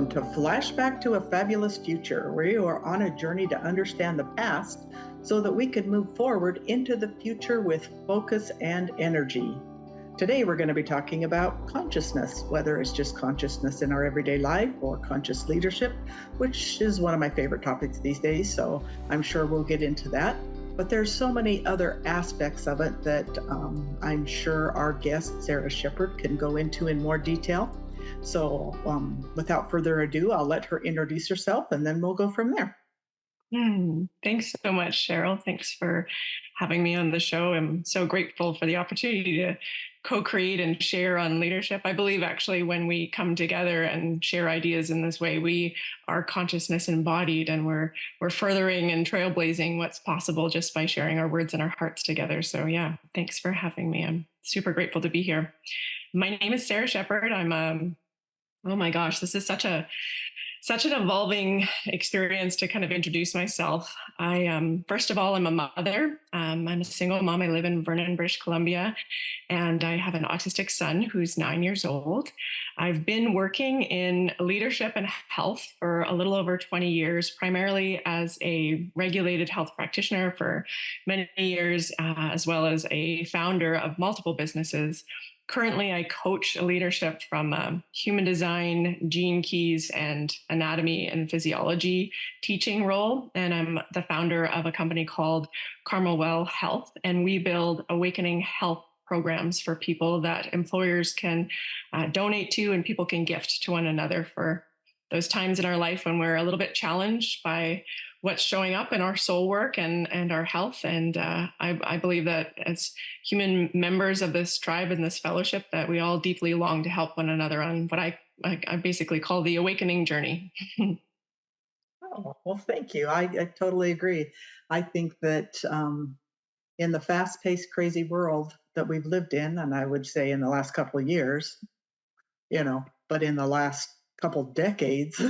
Welcome to Flashback to a Fabulous Future, where you are on a journey to understand the past so that we can move forward into the future with focus and energy. Today, we're going to be talking about consciousness, whether it's just consciousness in our everyday life or conscious leadership, which is one of my favorite topics these days, so I'm sure we'll get into that. But there's so many other aspects of it that I'm sure our guest, Sarah Shepard, can go into in more detail. So without further ado, I'll let her introduce herself and then we'll go from there. Thanks so much, Cheryl. Thanks for having me on the show. I'm so grateful for the opportunity to co-create and share on leadership. I believe actually when we come together and share ideas in this way, we are consciousness embodied, and we're furthering and trailblazing what's possible just by sharing our words and our hearts together. So yeah, thanks for having me. I'm super grateful to be here. My name is Sarah Shepard. Oh my gosh, this is such an evolving experience to kind of introduce myself. First of all, I'm a mother. I'm a single mom. I live in Vernon, British Columbia, and I have an autistic son who's 9 years old. I've been working in leadership and health for a little over 20 years, primarily as a regulated health practitioner for many years, as well as a founder of multiple businesses. Currently, I coach leadership from human design, gene keys, and anatomy and physiology teaching role. And I'm the founder of a company called Carmelwell Health. And we build awakening health programs for people that employers can donate to and people can gift to one another for those times in our life when we're a little bit challenged by what's showing up in our soul work and our health. And I believe that as human members of this tribe and this fellowship, that we all deeply long to help one another on what I basically call the awakening journey. Oh, well, thank you. I totally agree. I think that in the fast-paced, crazy world that we've lived in, and I would say in the last couple of years, but in the last couple decades,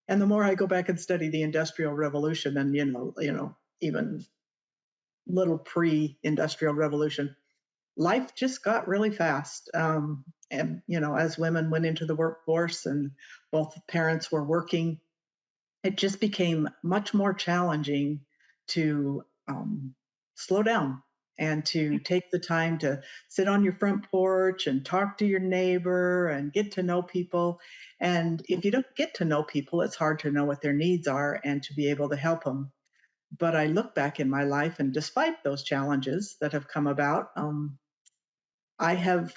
and the more I go back and study the Industrial Revolution and, even little pre-Industrial Revolution, life just got really fast. And, as women went into the workforce and both parents were working, it just became much more challenging to slow down and to take the time to sit on your front porch and talk to your neighbor and get to know people. And if you don't get to know people, it's hard to know what their needs are and to be able to help them. But I look back in my life, and despite those challenges that have come about, I have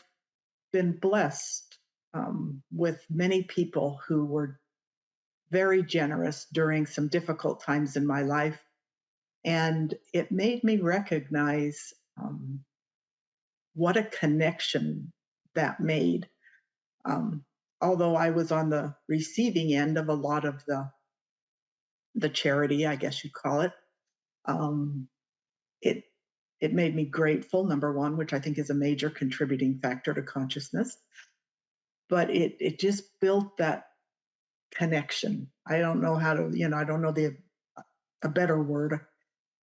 been blessed with many people who were very generous during some difficult times in my life. And it made me recognize what a connection that made. Um, Although I was on the receiving end of a lot of the charity, I guess you'd call it, um, it it made me grateful. Number one, which I think is a major contributing factor to consciousness, but it just built that connection. I don't know how to, I don't know the a better word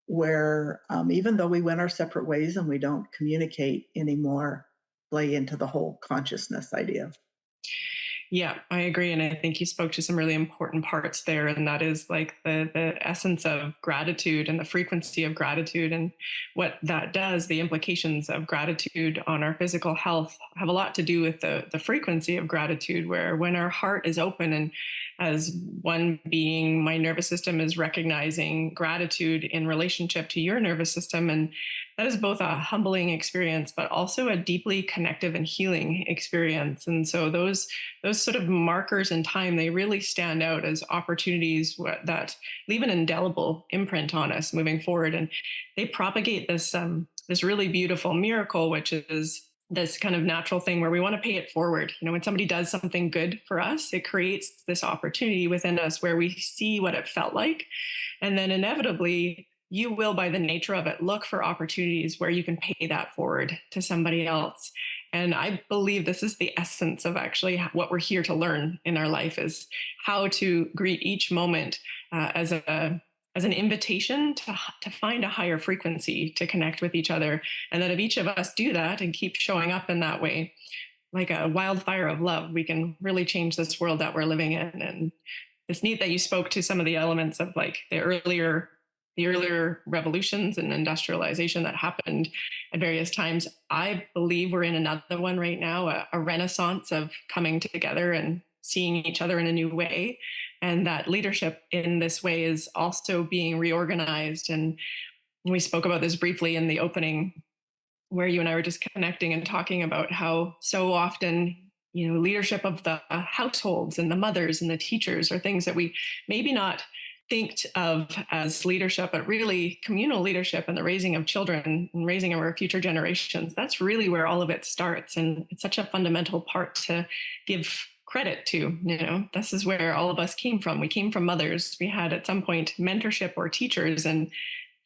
where even though we went our separate ways and we don't communicate anymore, play into the whole consciousness idea. Yeah, I agree. And I think you spoke to some really important parts there. And that is like the essence of gratitude and the frequency of gratitude and what that does. The implications of gratitude on our physical health have a lot to do with the frequency of gratitude, where when our heart is open and as one being, my nervous system is recognizing gratitude in relationship to your nervous system. And that is both a humbling experience, but also a deeply connective and healing experience. And so those sort of markers in time, they really stand out as opportunities that leave an indelible imprint on us moving forward. And they propagate this really beautiful miracle, which is this kind of natural thing where we want to pay it forward. When somebody does something good for us, it creates this opportunity within us where we see what it felt like. And then inevitably, you will, by the nature of it, look for opportunities where you can pay that forward to somebody else. And I believe this is the essence of actually what we're here to learn in our life, is how to greet each moment as an invitation to find a higher frequency to connect with each other. And that if each of us do that and keep showing up in that way, like a wildfire of love, we can really change this world that we're living in. And it's neat that you spoke to some of the elements of like the earlier revolutions and industrialization that happened at various times. I believe we're in another one right now, a renaissance of coming together and seeing each other in a new way. And that leadership in this way is also being reorganized. And we spoke about this briefly in the opening, where you and I were just connecting and talking about how so often, leadership of the households and the mothers and the teachers are things that we maybe not think of as leadership, but really communal leadership and the raising of children and raising our future generations. That's really where all of it starts. And it's such a fundamental part to give credit to. This is where all of us came from. We came from mothers. We had at some point mentorship or teachers. And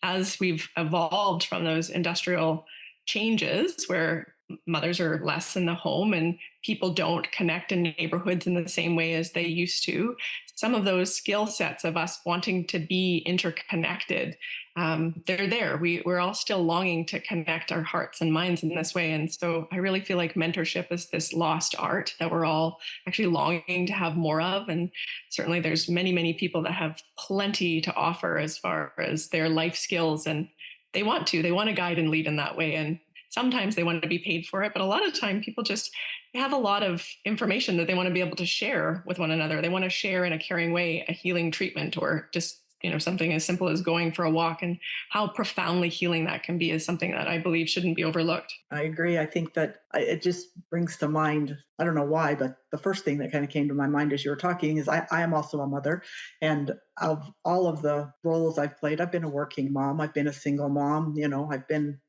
as we've evolved from those industrial changes where mothers are less in the home and people don't connect in neighborhoods in the same way as they used to, some of those skill sets of us wanting to be interconnected, they're there. We're all still longing to connect our hearts and minds in this way. And so I really feel like mentorship is this lost art that we're all actually longing to have more of. And certainly there's many, many people that have plenty to offer as far as their life skills, and they want to guide and lead in that way. And sometimes they want to be paid for it, but a lot of time people just have a lot of information that they want to be able to share with one another. They want to share in a caring way a healing treatment, or just something as simple as going for a walk, and how profoundly healing that can be is something that I believe shouldn't be overlooked. I agree. I think that it just brings to mind, I don't know why, but the first thing that kind of came to my mind as you were talking is I am also a mother. And of all of the roles I've played, I've been a working mom, I've been a single mom, I've been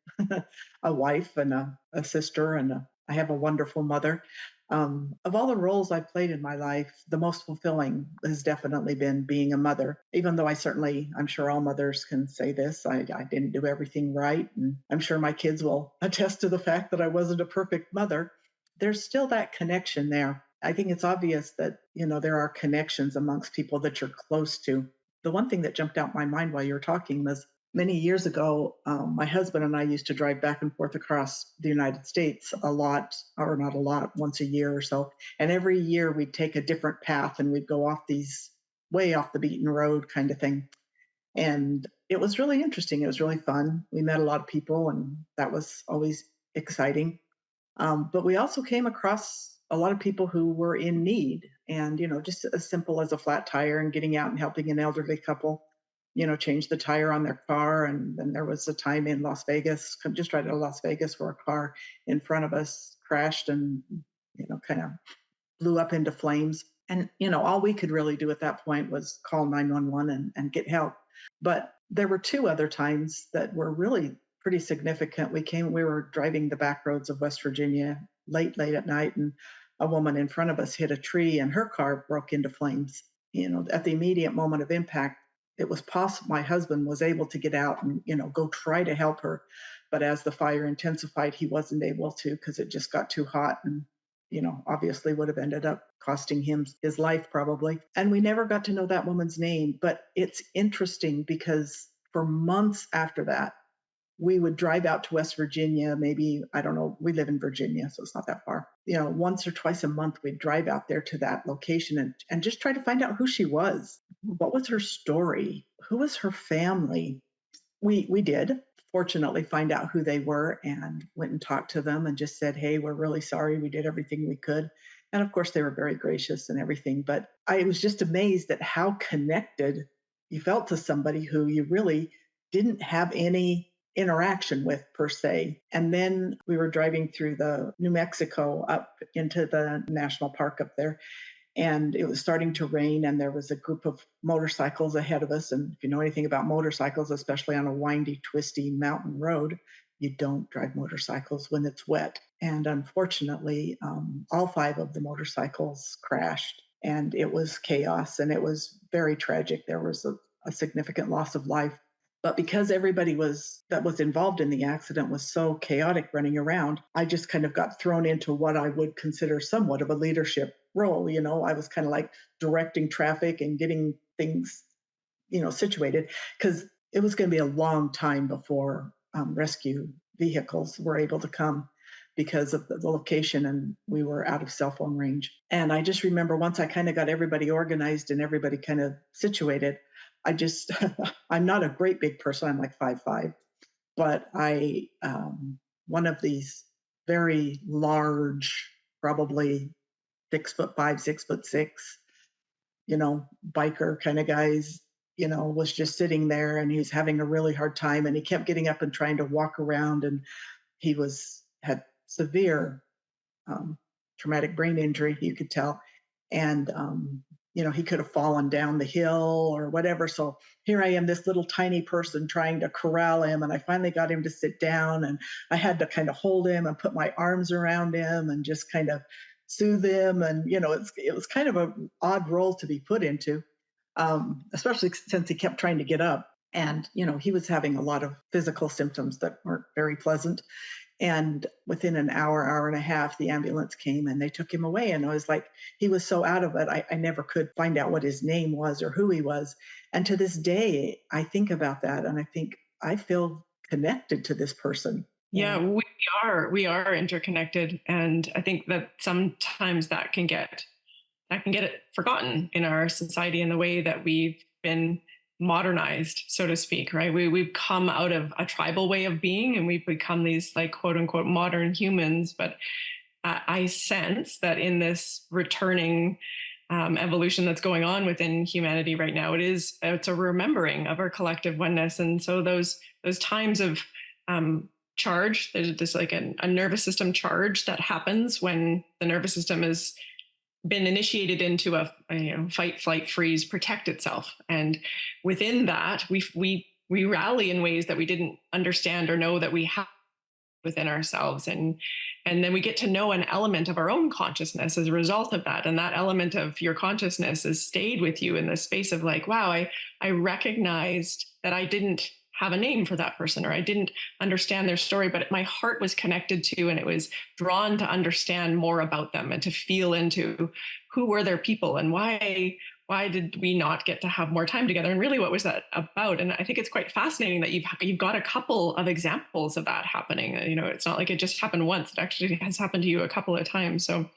a wife and a sister, and I have a wonderful mother. Of all the roles I've played in my life, the most fulfilling has definitely been being a mother. Even though I'm sure all mothers can say this, I didn't do everything right. And I'm sure my kids will attest to the fact that I wasn't a perfect mother. There's still that connection there. I think it's obvious that, there are connections amongst people that you're close to. The one thing that jumped out my mind while you were talking was many years ago, my husband and I used to drive back and forth across the United States a lot, or not a lot, once a year or so. And every year we'd take a different path and we'd go off these way off the beaten road kind of thing. And it was really interesting. It was really fun. We met a lot of people, and that was always exciting. But we also came across a lot of people who were in need, and just as simple as a flat tire and getting out and helping an elderly couple, change the tire on their car. And then there was a time in Las Vegas, just right out of Las Vegas, where a car in front of us crashed and kind of blew up into flames. And all we could really do at that point was call 911 and get help. But there were two other times that were really pretty significant. We were driving the back roads of West Virginia late at night, and a woman in front of us hit a tree and her car broke into flames. At the immediate moment of impact, it was possible my husband was able to get out and go try to help her. But as the fire intensified, he wasn't able to, because it just got too hot, and obviously would have ended up costing him his life probably. And we never got to know that woman's name. But it's interesting because for months after that, we would drive out to West Virginia. Maybe, I don't know, we live in Virginia, so it's not that far. Once or twice a month, we'd drive out there to that location and just try to find out who she was. What was her story? Who was her family? We did fortunately find out who they were, and went and talked to them and just said, hey, we're really sorry. We did everything we could. And of course, they were very gracious and everything. But I was just amazed at how connected you felt to somebody who you really didn't have any interaction with per se. And then we were driving through the New Mexico up into the national park up there, and it was starting to rain, and there was a group of motorcycles ahead of us. And if you know anything about motorcycles, especially on a windy, twisty mountain road, you don't drive motorcycles when it's wet. And unfortunately, all five of the motorcycles crashed, and it was chaos, and it was very tragic. There was a significant loss of life. But because everybody that was involved in the accident was so chaotic running around, I just kind of got thrown into what I would consider somewhat of a leadership role. I was kind of like directing traffic and getting things, situated, because it was going to be a long time before rescue vehicles were able to come. because of the location, and we were out of cell phone range. And I just remember once I kind of got everybody organized and everybody kind of situated, I just, I'm not a great big person. I'm like 5'5", but one of these very large, probably 6'5", 6'6", biker kind of guys, was just sitting there, and he was having a really hard time, and he kept getting up and trying to walk around, and he had severe um, traumatic brain injury, you could tell. And, he could have fallen down the hill or whatever. So here I am, this little tiny person trying to corral him. And I finally got him to sit down, and I had to kind of hold him and put my arms around him and just kind of soothe him. And, it was kind of an odd role to be put into, especially since he kept trying to get up. And, he was having a lot of physical symptoms that weren't very pleasant. And within an hour, hour and a half, the ambulance came and they took him away. And I was like, he was so out of it. I never could find out what his name was or who he was. And to this day, I think about that and I think I feel connected to this person. Yeah, we are interconnected, and I think that sometimes that can get forgotten in our society in the way that we've been modernized, so to speak, right? We've come out of a tribal way of being and we've become these like quote unquote modern humans. But I sense that in this returning evolution that's going on within humanity right now, it's a remembering of our collective oneness. And so those times of charge, there's this like a nervous system charge that happens when the nervous system is been initiated into a fight, flight, freeze, protect itself, and within that, we rally in ways that we didn't understand or know that we have within ourselves, and then we get to know an element of our own consciousness as a result of that, and that element of your consciousness has stayed with you in the space of like, wow, I recognized that I didn't have a name for that person, or I didn't understand their story, but my heart was connected to, and it was drawn to understand more about them and to feel into who were their people and why did we not get to have more time together, and really what was that about. And I think it's quite fascinating that you've got a couple of examples of that happening. It's not like it just happened once, it actually has happened to you a couple of times. So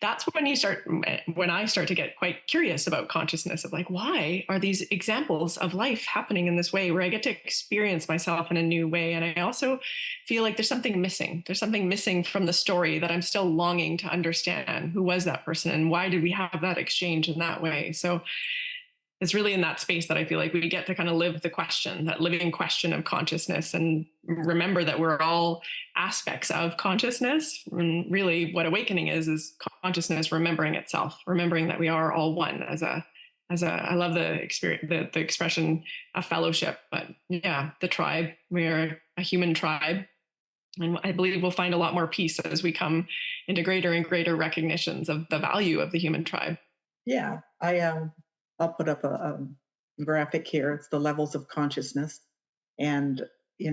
that's when I start to get quite curious about consciousness, of like, why are these examples of life happening in this way where I get to experience myself in a new way? And I also feel like there's something missing. There's something missing from the story that I'm still longing to understand. Who was that person and why did we have that exchange in that way? So it's really in that space that I feel like we get to kind of live that living question of consciousness, and remember that we're all aspects of consciousness. And really what awakening is consciousness remembering itself, remembering that we are all one I love the experience, the expression of fellowship, but yeah, the tribe, we are a human tribe. And I believe we'll find a lot more peace as we come into greater and greater recognitions of the value of the human tribe. Yeah, I'll put up a graphic here. It's the levels of consciousness, and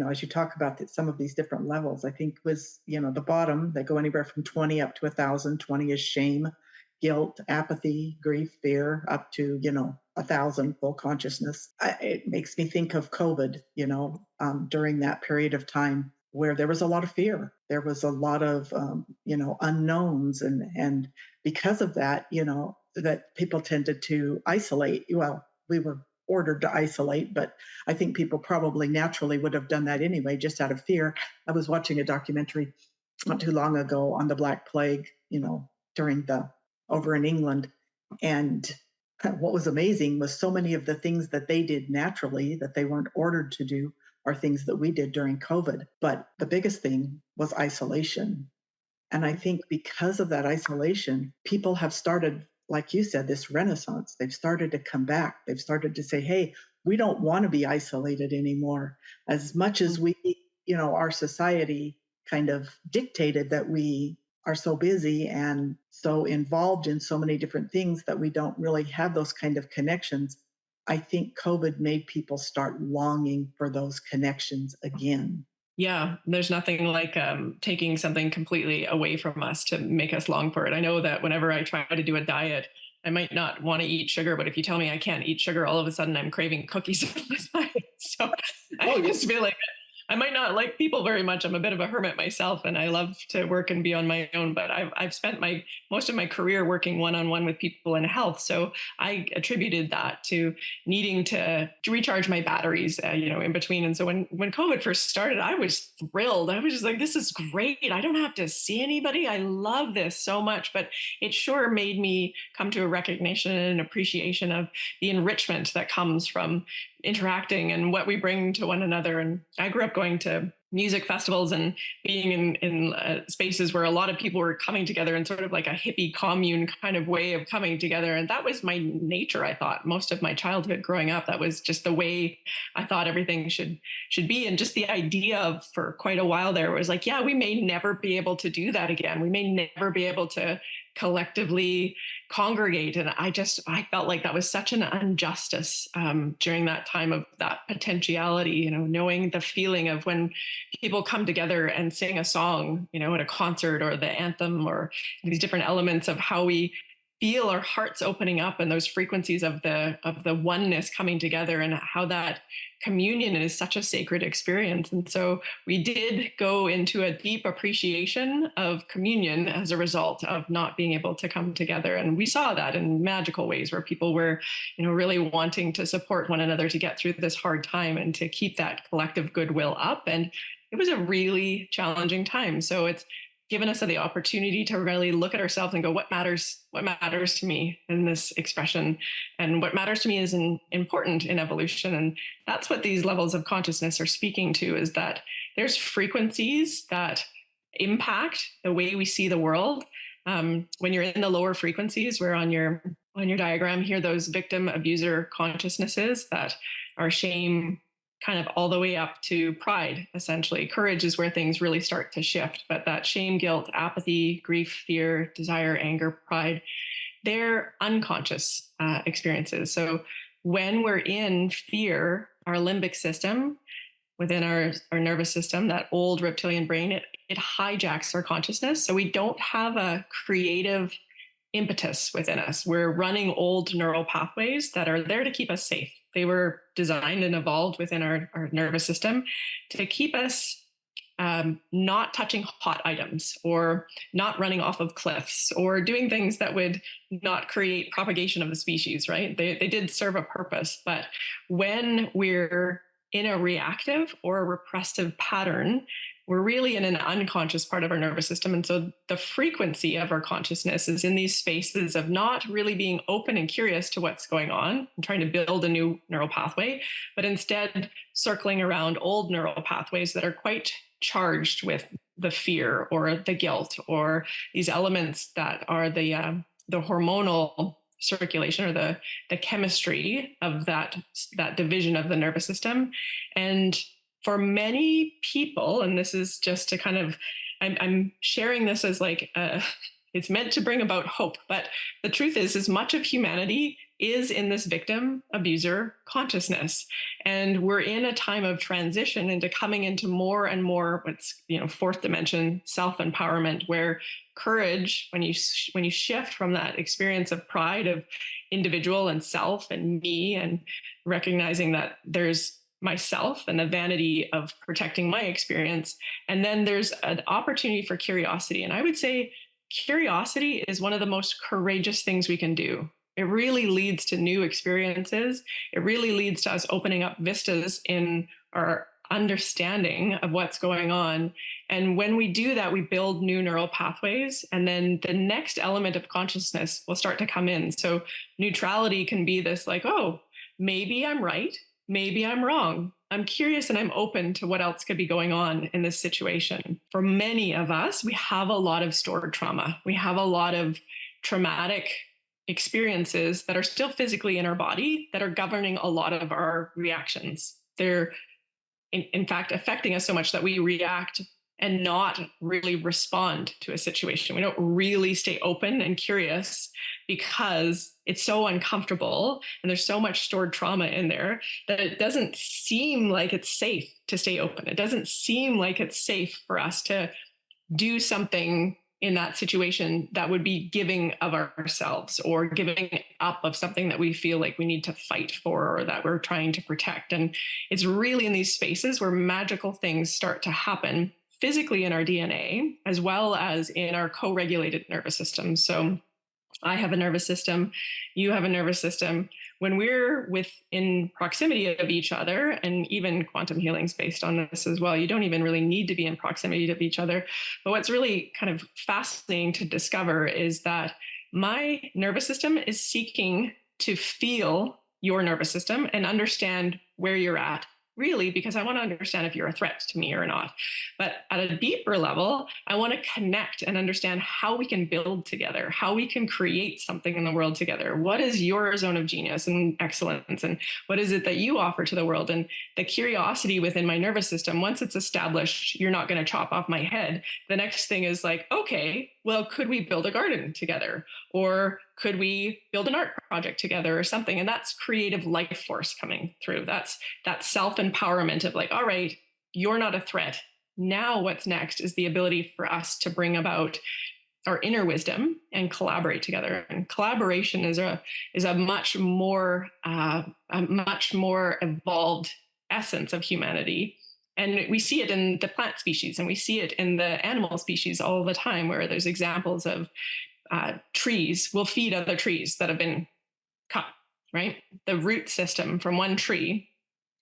as you talk about some of these different levels, I think was the bottom, they go anywhere from 20 up to 1,000. 20 is shame, guilt, apathy, grief, fear, up to 1,000 full consciousness. It makes me think of COVID. During that period of time where there was a lot of fear, there was a lot of unknowns, and because of that, that people tended to isolate. Well, we were ordered to isolate, but I think people probably naturally would have done that anyway, just out of fear. I was watching a documentary not too long ago on the Black Plague, during over in England. And what was amazing was so many of the things that they did naturally that they weren't ordered to do are things that we did during COVID. But the biggest thing was isolation. And I think because of that isolation, people have started, like you said, this renaissance. They've started to come back. They've started to say, hey, we don't want to be isolated anymore. As much as our society kind of dictated that we are so busy and so involved in so many different things that we don't really have those kind of connections. I think COVID made people start longing for those connections again. Yeah, there's nothing like taking something completely away from us to make us long for it. I know that whenever I try to do a diet, I might not want to eat sugar, but if you tell me I can't eat sugar, all of a sudden I'm craving cookies all the time. So I Oh, yeah. just feel like I might not like people very much. I'm a bit of a hermit myself, and I love to work and be on my own. But I've spent my most of my career working one on one with people in health, so I attributed that to needing to recharge my batteries, in between. And so when COVID first started, I was thrilled. I was just like, this is great. I don't have to see anybody. I love this so much. But it sure made me come to a recognition and an appreciation of the enrichment that comes from interacting and what we bring to one another. And I grew up going to music festivals and being in spaces where a lot of people were coming together in sort of like a hippie commune kind of way of coming together. And that was my nature. I thought most of my childhood growing up, that was just the way I thought everything should be. And just the idea of, for quite a while there, was like, yeah, we may never be able to do that again. We may never be able to collectively congregate. And I felt like that was such an injustice during that time of that potentiality, knowing the feeling of when people come together and sing a song, at a concert or the anthem, or these different elements of how we feel our hearts opening up, and those frequencies of the oneness coming together, and how that communion is such a sacred experience. And so we did go into a deep appreciation of communion as a result of not being able to come together. And we saw that in magical ways, where people were, really wanting to support one another to get through this hard time and to keep that collective goodwill up. And it was a really challenging time. So it's given us the opportunity to really look at ourselves and go, what matters to me in this expression, and what matters to me is important in evolution. And that's what these levels of consciousness are speaking to, is that there's frequencies that impact the way we see the world. When you're in the lower frequencies, where on your diagram here, those victim abuser consciousnesses that are shame, kind of all the way up to pride, essentially. Courage is where things really start to shift. But that shame, guilt, apathy, grief, fear, desire, anger, pride, they're unconscious experiences. So when we're in fear, our limbic system within our nervous system, that old reptilian brain, it hijacks our consciousness. So we don't have a creative impetus within us. We're running old neural pathways that are there to keep us safe. They were designed and evolved within our nervous system to keep us not touching hot items, or not running off of cliffs, or doing things that would not create propagation of the species, right? They did serve a purpose. But when we're in a reactive or a repressive pattern, we're really in an unconscious part of our nervous system. And so the frequency of our consciousness is in these spaces of not really being open and curious to what's going on and trying to build a new neural pathway, but instead circling around old neural pathways that are quite charged with the fear or the guilt, or these elements that are the hormonal circulation, or the chemistry of that division of the nervous system. And for many people, and this is just to kind of, I'm sharing this as like, it's meant to bring about hope. But the truth is much of humanity is in this victim abuser consciousness. And we're in a time of transition into coming into more and more what's, fourth dimension self-empowerment, where courage, when you shift from that experience of pride of individual and self and me, and recognizing that there's myself and the vanity of protecting my experience. And then there's an opportunity for curiosity. And I would say curiosity is one of the most courageous things we can do. It really leads to new experiences. It really leads to us opening up vistas in our understanding of what's going on. And when we do that, we build new neural pathways. And then the next element of consciousness will start to come in. So neutrality can be this like, oh, maybe I'm right. Maybe I'm wrong. I'm curious and I'm open to what else could be going on in this situation. For many of us, we have a lot of stored trauma. We have a lot of traumatic experiences that are still physically in our body that are governing a lot of our reactions. They're, in fact, affecting us so much that we react and not really respond to a situation. We don't really stay open and curious because it's so uncomfortable and there's so much stored trauma in there that it doesn't seem like it's safe to stay open. It doesn't seem like it's safe for us to do something in that situation that would be giving of ourselves or giving up of something that we feel like we need to fight for or that we're trying to protect. And it's really in these spaces where magical things start to happen physically in our DNA as well as in our co-regulated nervous system. So I have a nervous system, you have a nervous system. When we're within proximity of each other, and even quantum healing's based on this as well, you don't even really need to be in proximity of each other. But what's really kind of fascinating to discover is that my nervous system is seeking to feel your nervous system and understand where you're at, really, because I want to understand if you're a threat to me or not. But at a deeper level, I want to connect and understand how we can build together, how we can create something in the world together. What is your zone of genius and excellence? And what is it that you offer to the world? And the curiosity within my nervous system, once it's established, you're not going to chop off my head. The next thing is like, okay, well, could we build a garden together? Or could we build an art project together or something? And that's creative life force coming through. That's that self-empowerment of like, all right, you're not a threat. Now what's next is the ability for us to bring about our inner wisdom and collaborate together. And collaboration is a much more evolved essence of humanity. And we see it in the plant species and we see it in the animal species all the time, where there's examples of trees will feed other trees that have been cut, right? The root system from one tree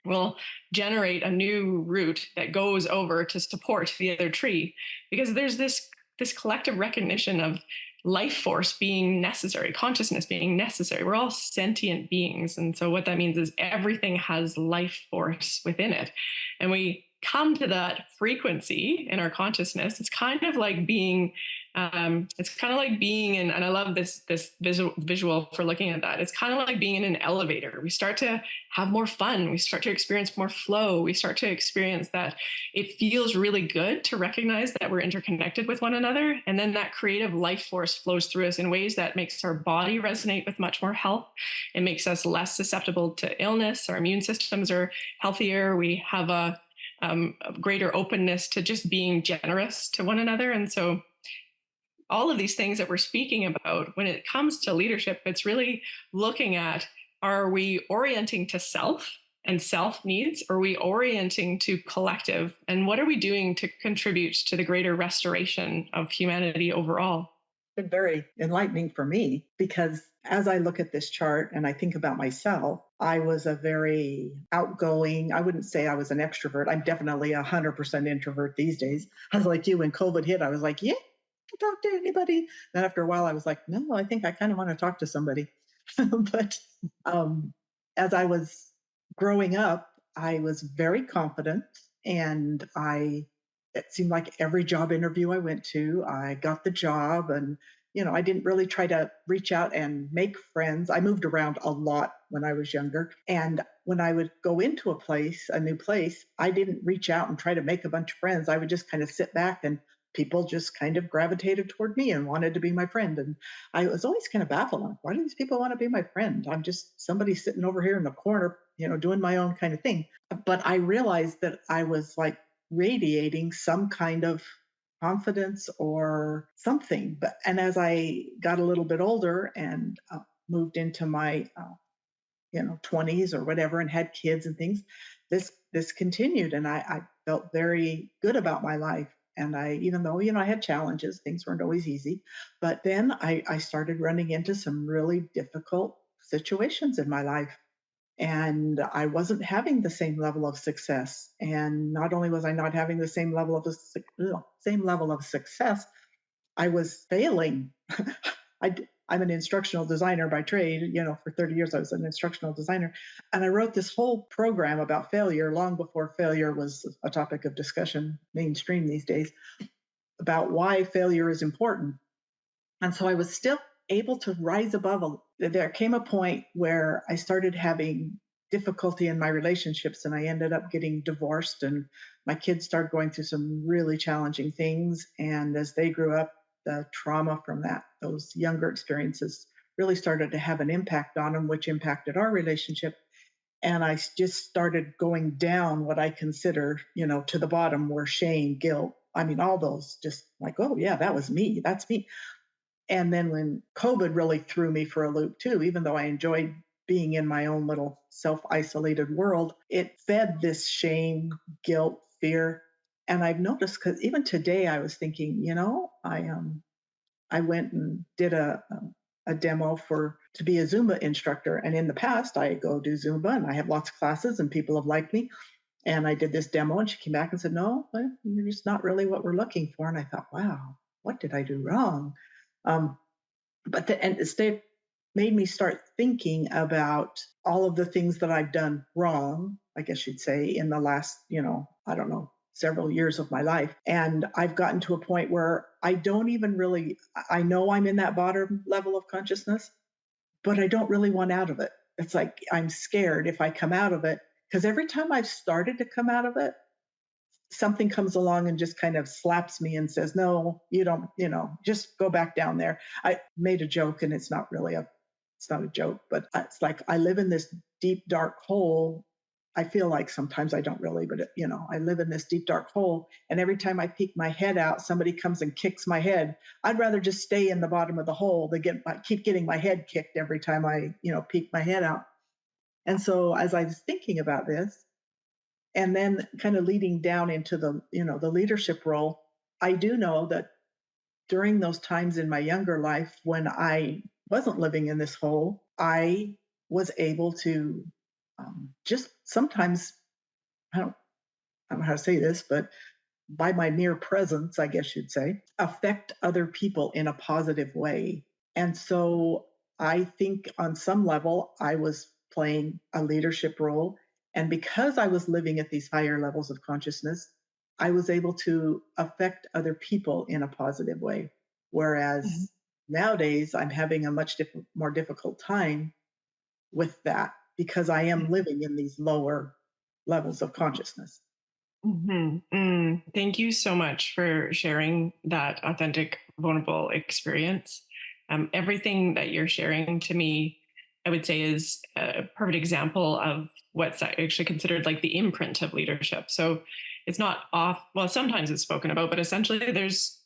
will generate a new root that goes over to support the other tree, because there's this collective recognition of life force being necessary, consciousness being necessary. We're all sentient beings. And so what that means is everything has life force within it. And we come to that frequency in our consciousness. It's kind of like being in, and I love this visual for looking at that. It's kind of like being in an elevator. We start to have more fun. We start to experience more flow. We start to experience that it feels really good to recognize that we're interconnected with one another. And then that creative life force flows through us in ways that makes our body resonate with much more health. It makes us less susceptible to illness. Our immune systems are healthier. We have a greater openness to just being generous to one another. And so all of these things that we're speaking about, when it comes to leadership, it's really looking at, are we orienting to self and self needs? Or are we orienting to collective? And what are we doing to contribute to the greater restoration of humanity overall? Been very enlightening for me, because as I look at this chart and I think about myself, I was a very outgoing, I wouldn't say I was an extrovert. I'm definitely 100% introvert these days. I was like you, when COVID hit, I was like, yeah, I can talk to anybody. Then after a while, I was like, no, I think I kind of want to talk to somebody. But um, as I was growing up, I was very confident, and it seemed like every job interview I went to, I got the job. And, I didn't really try to reach out and make friends. I moved around a lot when I was younger. And when I would go into a new place, I didn't reach out and try to make a bunch of friends. I would just kind of sit back, and people just kind of gravitated toward me and wanted to be my friend. And I was always kind of baffled. Like, why do these people want to be my friend? I'm just somebody sitting over here in the corner, doing my own kind of thing. But I realized that I was like radiating some kind of confidence or something. And as I got a little bit older and moved into my 20s or whatever, and had kids and things, this continued, and I felt very good about my life. And even though I had challenges, things weren't always easy. But then I started running into some really difficult situations in my life, and I wasn't having the same level of success. And not only was I not having the same level of success, I was failing. I'm an instructional designer by trade. For 30 years I was an instructional designer, and I wrote this whole program about failure long before failure was a topic of discussion mainstream these days, about why failure is important. And so I was still able to rise above. There came a point where I started having difficulty in my relationships, and I ended up getting divorced, and my kids started going through some really challenging things. And as they grew up, the trauma from those younger experiences really started to have an impact on them, which impacted our relationship. And I just started going down what I consider, to the bottom, were shame, guilt, I mean, all those just like, oh, yeah, that was me. That's me. And then when COVID really threw me for a loop too, even though I enjoyed being in my own little self isolated world, it fed this shame, guilt, fear. And I've noticed because even today I was thinking, I went and did a demo for to be a Zumba instructor. And in the past, I go do Zumba and I have lots of classes and people have liked me. And I did this demo and she came back and said, no, you're just not really what we're looking for. And I thought, wow, what did I do wrong? Um, and it made me start thinking about all of the things that I've done wrong, I guess you'd say, in the last, I don't know, several years of my life. And I've gotten to a point where I don't even really, I know I'm in that bottom level of consciousness, but I don't really want out of it. It's like I'm scared if I come out of it, because every time I've started to come out of it, something comes along and just kind of slaps me and says, no, you don't, just go back down there. I made a joke and it's not a joke, but it's like I live in this deep, dark hole. I feel like sometimes I don't really, but I live in this deep, dark hole. And every time I peek my head out, somebody comes and kicks my head. I'd rather just stay in the bottom of the hole than keep getting my head kicked every time I, peek my head out. And so as I was thinking about this, and then kind of leading down into the leadership role, I do know that during those times in my younger life when I wasn't living in this hole, I was able to just sometimes, I don't, I don't know how to say this, but by my mere presence, I guess you'd say, affect other people in a positive way. And so I think on some level, I was playing a leadership role. And because I was living at these higher levels of consciousness, I was able to affect other people in a positive way. Mhm. Whereas nowadays, I'm having a more difficult time with that because I am living in these lower levels of consciousness. Thank you so much for sharing that authentic, vulnerable experience. Everything that you're sharing to me, I would say, is a perfect example of what's actually considered like the imprint of leadership. So it's not off. Well, sometimes it's spoken about, but essentially, there's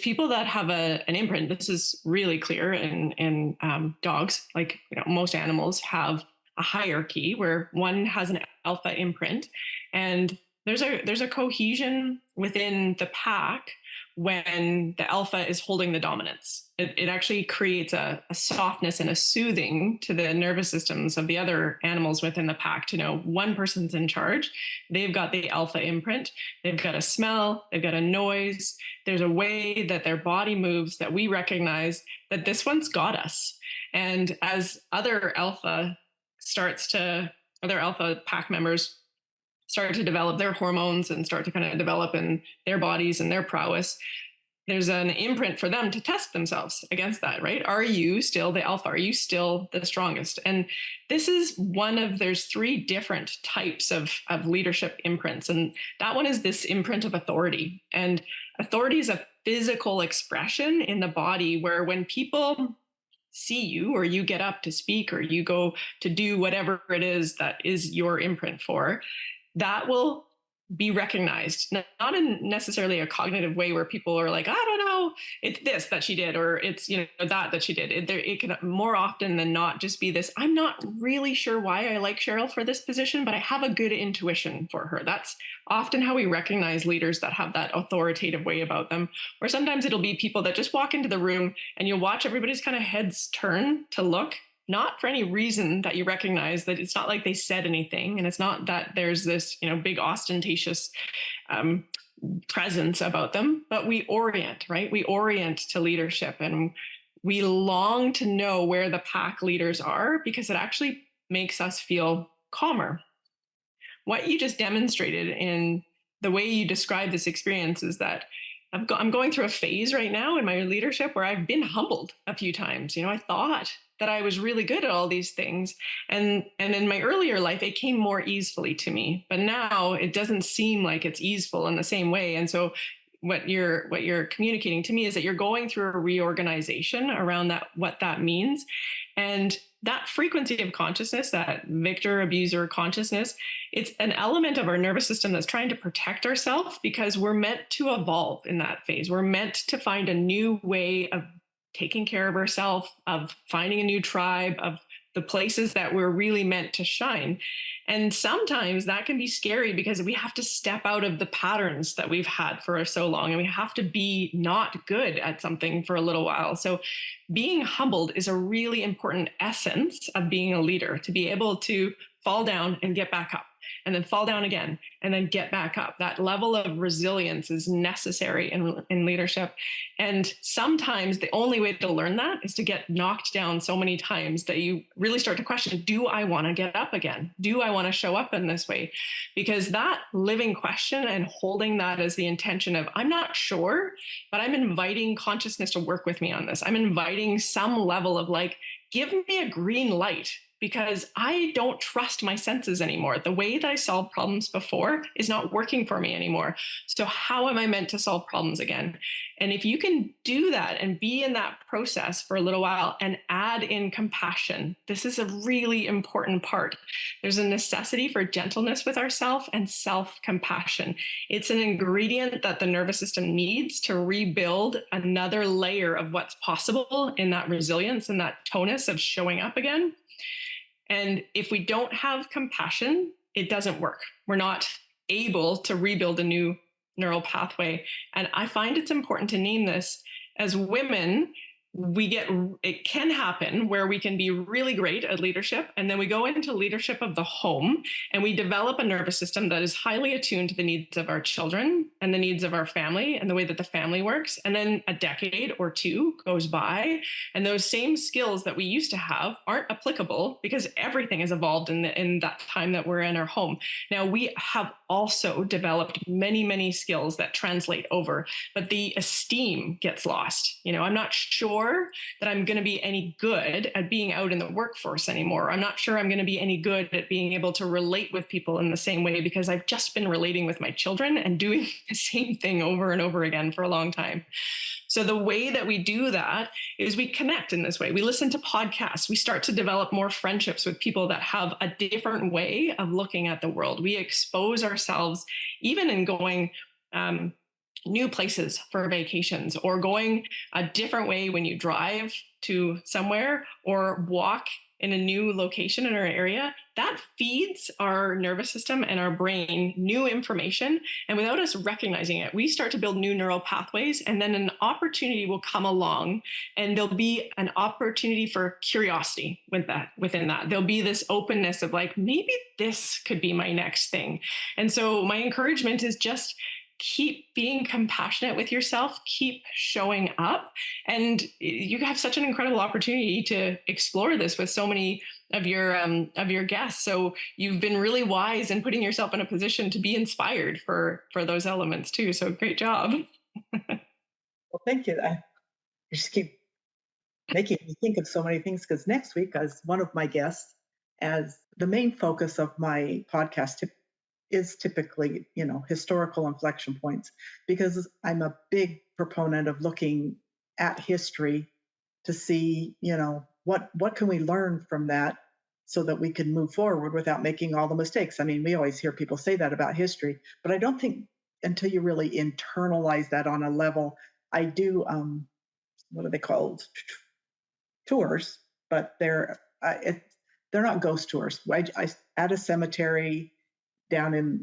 people that have an imprint. This is really clear in dogs. Like most animals have a hierarchy where one has an alpha imprint, and there's a cohesion within the pack when the alpha is holding the dominance. It actually creates a softness and a soothing to the nervous systems of the other animals within the pack to know one person's in charge. They've got the alpha imprint. They've got a smell. They've got a noise. There's a way that their body moves that we recognize that this one's got us. And as other alpha pack members start to develop their hormones and start to kind of develop in their bodies and their prowess, there's an imprint for them to test themselves against that, right? Are you still the alpha? Are you still the strongest? And this is there's three different types of leadership imprints. And that one is this imprint of authority. And authority is a physical expression in the body where when people see you or you get up to speak or you go to do whatever it is that is your imprint for, that will be recognized, not in necessarily a cognitive way where people are like, I don't know, it's this that she did, or it's that she did. It can more often than not just be this. I'm not really sure why I like Cheryl for this position, but I have a good intuition for her. That's often how we recognize leaders that have that authoritative way about them. Or sometimes it'll be people that just walk into the room and you'll watch everybody's kind of heads turn to look, not for any reason that you recognize, that it's not like they said anything, and it's not that there's this big ostentatious um, presence about them, but we orient, right? We orient to leadership, and we long to know where the pack leaders are because it actually makes us feel calmer. What you just demonstrated in the way you describe this experience is that I'm going through a phase right now in my leadership where I've been humbled a few times. I thought that I was really good at all these things, and in my earlier life it came more easily to me. But now it doesn't seem like it's easeful in the same way. And so what you're communicating to me is that you're going through a reorganization around that, what that means. And that frequency of consciousness, that victor abuser consciousness, it's an element of our nervous system that's trying to protect ourselves because we're meant to evolve in that phase. We're meant to find a new way of taking care of ourselves, of finding a new tribe, of the places that we're really meant to shine. And sometimes that can be scary because we have to step out of the patterns that we've had for so long, and we have to be not good at something for a little while. So being humbled is a really important essence of being a leader, to be able to fall down and get back up, and then fall down again and then get back up. That level of resilience is necessary in leadership. And sometimes the only way to learn that is to get knocked down so many times that you really start to question, do I want to get up again? Do I want to show up in this way? Because that living question and holding that as the intention of, I'm not sure, but I'm inviting consciousness to work with me on this. I'm inviting some level of like, give me a green light, because I don't trust my senses anymore. The way that I solved problems before is not working for me anymore. So how am I meant to solve problems again? And if you can do that and be in that process for a little while and add in compassion, this is a really important part. There's a necessity for gentleness with ourselves and self-compassion. It's an ingredient that the nervous system needs to rebuild another layer of what's possible in that resilience and that tonus of showing up again. And if we don't have compassion, it doesn't work. We're not able to rebuild a new neural pathway. And I find it's important to name this. As women, it can happen where we can be really great at leadership, and then we go into leadership of the home and we develop a nervous system that is highly attuned to the needs of our children and the needs of our family and the way that the family works. And then a decade or two goes by, and those same skills that we used to have aren't applicable because everything has evolved in that time that we're in our home. Now, we have also developed many skills that translate over, but the esteem gets lost. I'm not sure that I'm going to be any good at being out in the workforce anymore. I'm not sure I'm going to be any good at being able to relate with people in the same way because I've just been relating with my children and doing the same thing over and over again for a long time. So the way that we do that is we connect in this way. We listen to podcasts. We start to develop more friendships with people that have a different way of looking at the world. We expose ourselves, even in going new places for vacations, or going a different way when you drive to somewhere or walk in a new location in our area. That feeds our nervous system and our brain new information. And without us recognizing it, we start to build new neural pathways. And then an opportunity will come along, and there'll be an opportunity for curiosity within that. There'll be this openness of like, maybe this could be my next thing. And so my encouragement is just keep being compassionate with yourself, keep showing up. And you have such an incredible opportunity to explore this with so many of your guests. So you've been really wise in putting yourself in a position to be inspired for those elements too. So great job. Well, thank you. You just keep making me think of so many things because next week, as one of my guests, as the main focus of my podcast is typically, historical inflection points, because I'm a big proponent of looking at history to see, what can we learn from that so that we can move forward without making all the mistakes. I mean, we always hear people say that about history, but I don't think until you really internalize that on a level. I do, what are they called? Tours, but they're not ghost tours. I at a cemetery down in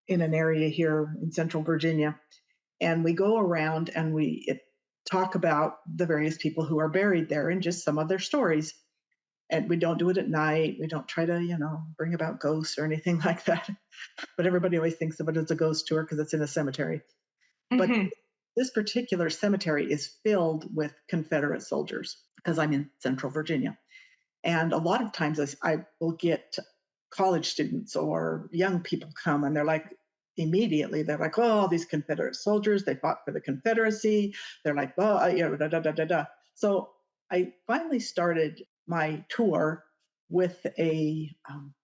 in an area here in Central Virginia, and we go around and we talk about the various people who are buried there and just some of their stories. And we don't do it at night. We don't try to bring about ghosts or anything like that. But everybody always thinks of it as a ghost tour because it's in a cemetery. But Mm-hmm. this particular cemetery is filled with Confederate soldiers because I'm in Central Virginia. And a lot of times I will get college students or young people come and they're like, oh, these Confederate soldiers, they fought for the Confederacy. They're like, oh, da, da, da, da, da. So I finally started my tour with a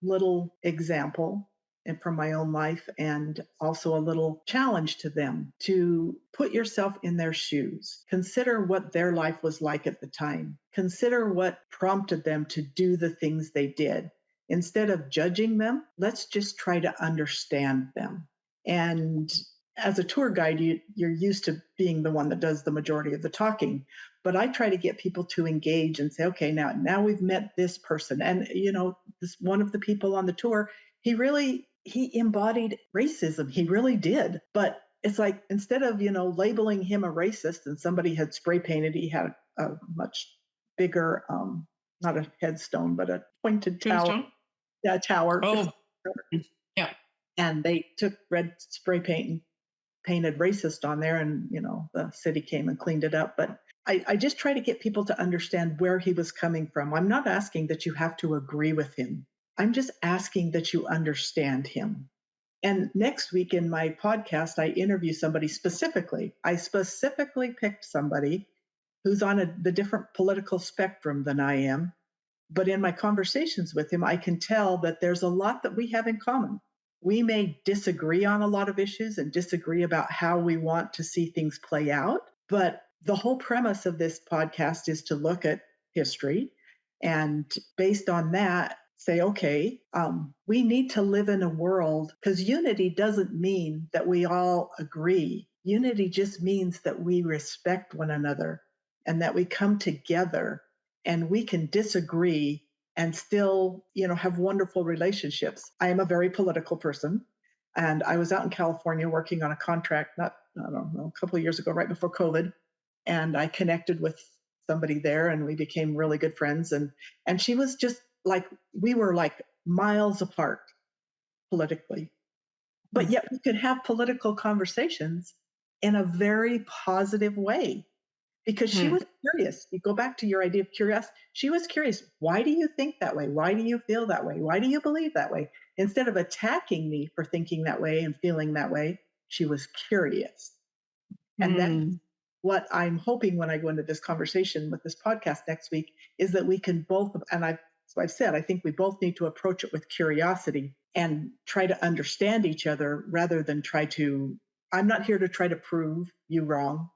little example. and from my own life, and also a little challenge to them to put yourself in their shoes. Consider what their life was like at the time. Consider what prompted them to do the things they did. Instead of judging them, let's just try to understand them. And as a tour guide, you're used to being the one that does the majority of the talking. But I try to get people to engage and say, okay, now we've met this person. And this one of the people on the tour, he embodied racism. He really did. But it's like, instead of, labeling him a racist, and somebody had spray painted, he had a much bigger, not a headstone, but a pointed tower. Tombstone? Yeah, tower. Oh, yeah. And they took red spray paint and painted racist on there, and the city came and cleaned it up. But I just try to get people to understand where he was coming from. I'm not asking that you have to agree with him. I'm just asking that you understand him. And next week in my podcast, I interview somebody specifically. I specifically picked somebody who's on the different political spectrum than I am. But in my conversations with him, I can tell that there's a lot that we have in common. We may disagree on a lot of issues and disagree about how we want to see things play out. But the whole premise of this podcast is to look at history and, based on that, say, okay, we need to live in a world, because unity doesn't mean that we all agree. Unity just means that we respect one another and that we come together, and we can disagree and still, have wonderful relationships. I am a very political person, and I was out in California working on a contract, I don't know, a couple of years ago, right before COVID, and I connected with somebody there, and we became really good friends. And she was just like, we were like miles apart politically, but yet we could have political conversations in a very positive way, because she Hmm. was curious. You go back to your idea of curiosity. She was curious. Why do you think that way? Why do you feel that way? Why do you believe that way? Instead of attacking me for thinking that way and feeling that way, she was curious. And that's Hmm. what I'm hoping when I go into this conversation with this podcast next week, is that we can both, and so I've said, I think we both need to approach it with curiosity and try to understand each other, rather than I'm not here to try to prove you wrong.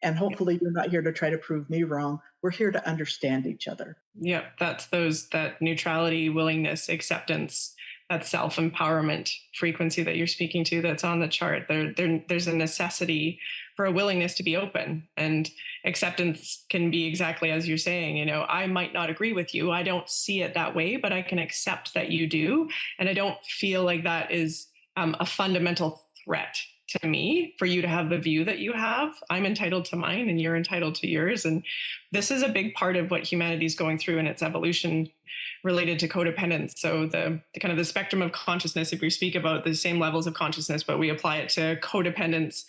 And hopefully you're not here to try to prove me wrong. We're here to understand each other. Yeah, that's that neutrality, willingness, acceptance, that self-empowerment frequency that you're speaking to that's on the chart. There's a necessity for a willingness to be open, and acceptance can be exactly as you're saying. I might not agree with you. I don't see it that way, but I can accept that you do. And I don't feel like that is a fundamental threat to me for you to have the view that you have. I'm entitled to mine and you're entitled to yours. And this is a big part of what humanity is going through in its evolution related to codependence. So the kind of the spectrum of consciousness, if we speak about the same levels of consciousness, but we apply it to codependence,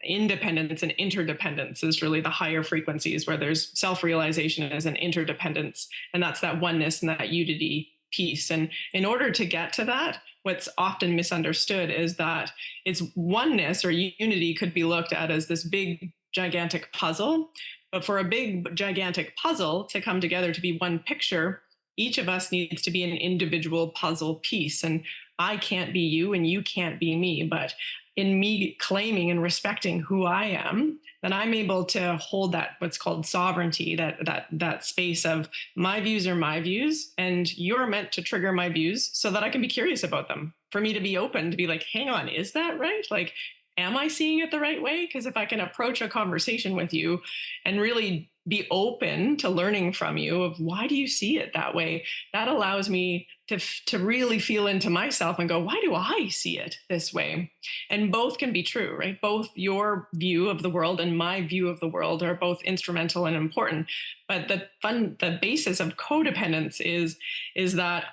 independence and interdependence is really the higher frequencies, where there's self-realization as an interdependence. And that's that oneness and that unity piece. And in order to get to that, what's often misunderstood is that its oneness or unity could be looked at as this big, gigantic puzzle. But for a big, gigantic puzzle to come together to be one picture, each of us needs to be an individual puzzle piece. And I can't be you and you can't be me. But in me claiming and respecting who I am, then I'm able to hold that what's called sovereignty, that space of my views are my views, and you're meant to trigger my views so that I can be curious about them. For me to be open, to be like, hang on, is that right? Like, am I seeing it the right way? Because if I can approach a conversation with you and really be open to learning from you of why do you see it that way, that allows me to really feel into myself and go, why do I see it this way? And both can be true, right? Both your view of the world and my view of the world are both instrumental and important. But the basis of codependence is that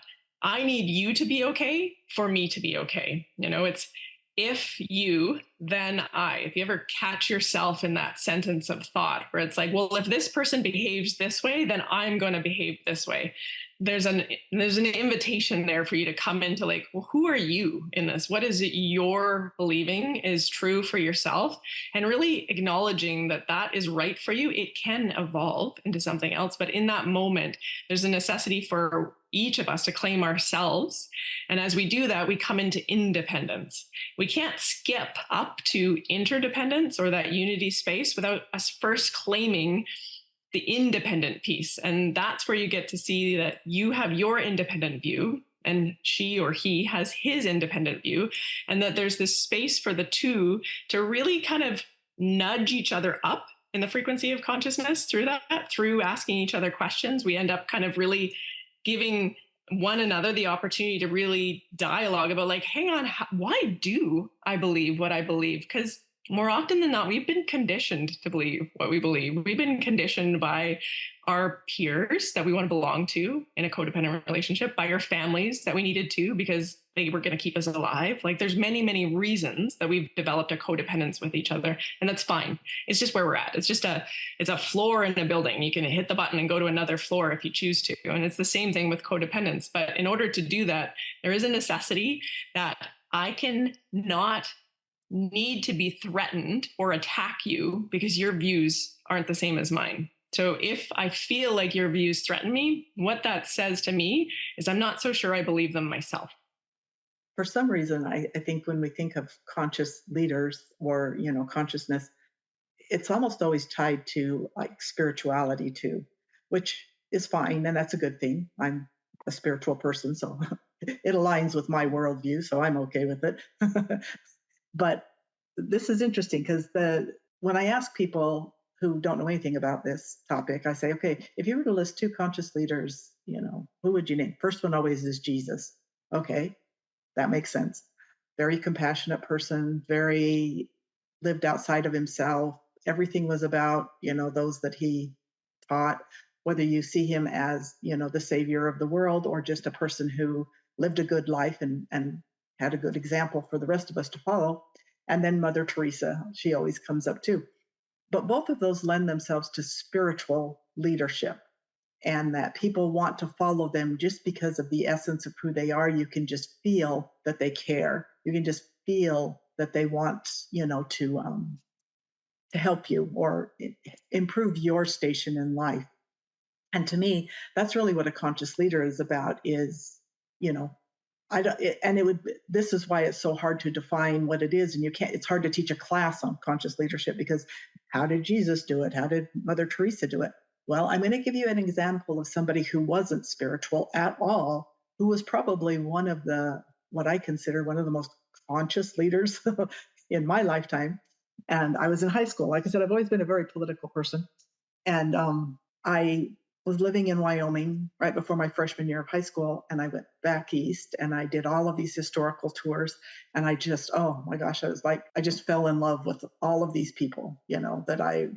I need you to be okay for me to be okay. It's if you, then I. If you ever catch yourself in that sentence of thought where it's like, well, if this person behaves this way, then I'm going to behave this way. there's an invitation there for you to come into like, well, who are you in this? What is it you're believing is true for yourself? And really acknowledging that that is right for you. It can evolve into something else, but in that moment there's a necessity for each of us to claim ourselves. And as we do that, we come into independence. We can't skip up to interdependence or that unity space without us first claiming the independent piece. And that's where you get to see that you have your independent view and she or he has his independent view, and that there's this space for the two to really kind of nudge each other up in the frequency of consciousness through that, through asking each other questions. We end up kind of really giving one another the opportunity to really dialogue about like, hang on, why do I believe what I believe? Because more often than not, we've been conditioned to believe what we believe. We've been conditioned by our peers that we want to belong to in a codependent relationship, by our families that we needed to because they were going to keep us alive. Like there's many, many reasons that we've developed a codependence with each other. And that's fine. It's just where we're at. It's a floor in a building. You can hit the button and go to another floor if you choose to. And it's the same thing with codependence. But in order to do that, there is a necessity that I can not need to be threatened or attack you because your views aren't the same as mine. So if I feel like your views threaten me, what that says to me is I'm not so sure I believe them myself. For some reason, I think when we think of conscious leaders or, consciousness, it's almost always tied to like spirituality too, which is fine. And that's a good thing. I'm a spiritual person, so it aligns with my worldview. So I'm okay with it. But this is interesting because when I ask people who don't know anything about this topic, I say, okay, if you were to list two conscious leaders, who would you name? First one always is Jesus. Okay, that makes sense. Very compassionate person, very lived outside of himself. Everything was about, those that he taught, whether you see him as, the savior of the world or just a person who lived a good life and had a good example for the rest of us to follow. And then Mother Teresa, she always comes up too. But both of those lend themselves to spiritual leadership, and that people want to follow them just because of the essence of who they are. You can just feel that they care. You can just feel that they want, to help you or improve your station in life. And to me, that's really what a conscious leader is about. Is you know, I don't, and it would. This is why it's so hard to define what it is, and you can't. It's hard to teach a class on conscious leadership because how did Jesus do it? How did Mother Teresa do it? Well, I'm going to give you an example of somebody who wasn't spiritual at all, who was probably one of the what I consider one of the most conscious leaders in my lifetime. And I was in high school. Like I said, I've always been a very political person, and I was living in Wyoming right before my freshman year of high school, and I went back east and I did all of these historical tours. And I just, oh my gosh, I was like, I just fell in love with all of these people,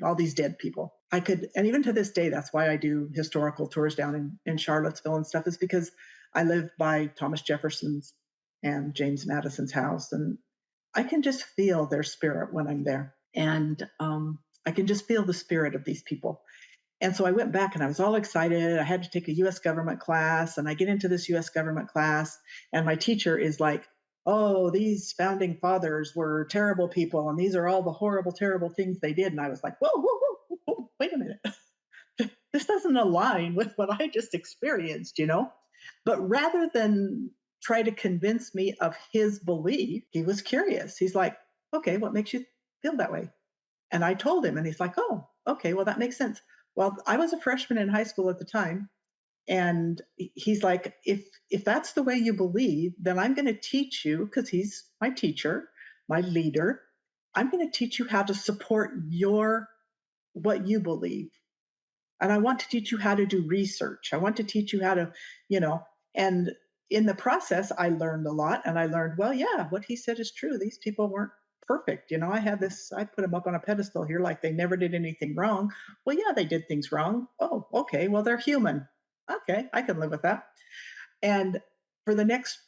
all these dead people. I could, and even to this day, that's why I do historical tours down in Charlottesville and stuff, is because I live by Thomas Jefferson's and James Madison's house. And I can just feel their spirit when I'm there. And I can just feel the spirit of these people. And so I went back and I was all excited. I had to take a US government class, and I get into this US government class, and my teacher is like, oh, these founding fathers were terrible people, and these are all the horrible, terrible things they did. And I was like, whoa, whoa, whoa, whoa, wait a minute. This doesn't align with what I just experienced. But rather than try to convince me of his belief, he was curious. He's like, okay, what makes you feel that way? And I told him, and he's like, oh, okay, well, that makes sense. Well, I was a freshman in high school at the time. And he's like, if that's the way you believe, then I'm going to teach you, because he's my teacher, my leader. I'm going to teach you how to support what you believe. And I want to teach you how to do research. I want to teach you how to, and in the process, I learned a lot. And I learned, well, yeah, what he said is true. These people weren't perfect. I put them up on a pedestal here like they never did anything wrong. Well, yeah, they did things wrong. Oh, okay. Well, they're human. Okay, I can live with that. And for the next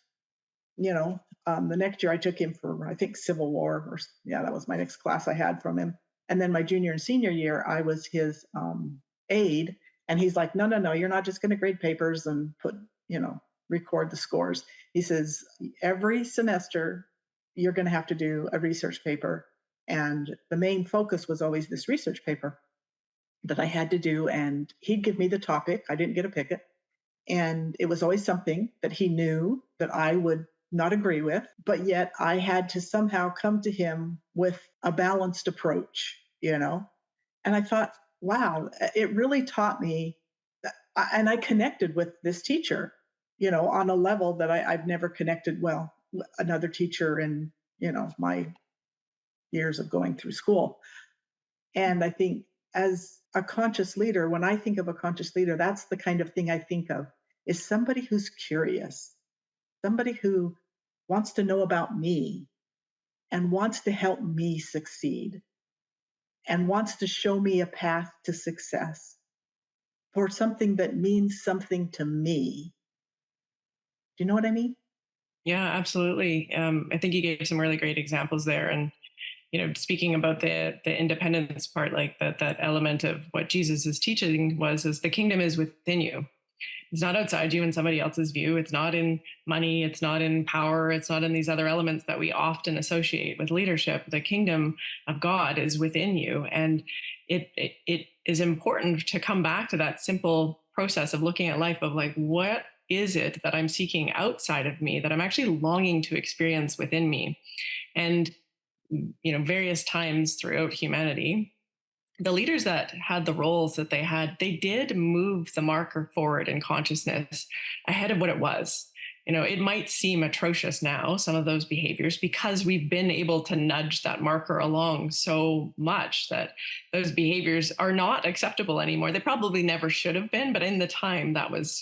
year I took him for, I think, Civil War, or yeah, that was my next class I had from him. And then my junior and senior year, I was his aide. And he's like, no, no, no, you're not just going to grade papers and put, you know, record the scores. He says, every semester, you're going to have to do a research paper. And the main focus was always this research paper that I had to do. And he'd give me the topic. I didn't get to pick it. And it was always something that he knew that I would not agree with, but yet I had to somehow come to him with a balanced approach, you know? And I thought, wow, it really taught me. And I connected with this teacher, you know, on a level that I've never connected. Well, another teacher in, you know, my years of going through school. And I think as a conscious leader, when I think of a conscious leader, that's the kind of thing I think of is somebody who's curious, somebody who wants to know about me and wants to help me succeed and wants to show me a path to success for something that means something to me. Do you know what I mean? Yeah, absolutely. I think you gave some really great examples there, and speaking about the independence part, like that element of what Jesus is teaching was is the kingdom is within you. It's not outside you in somebody else's view. It's not in money. It's not in power. It's not in these other elements that we often associate with leadership. The kingdom of God is within you. And it is important to come back to that simple process of looking at life of like, what is it that I'm seeking outside of me that I'm actually longing to experience within me? And, various times throughout humanity, the leaders that had the roles that they had, they did move the marker forward in consciousness ahead of what it was. It might seem atrocious now, some of those behaviors, because we've been able to nudge that marker along so much that those behaviors are not acceptable anymore. They probably never should have been, but in the time that was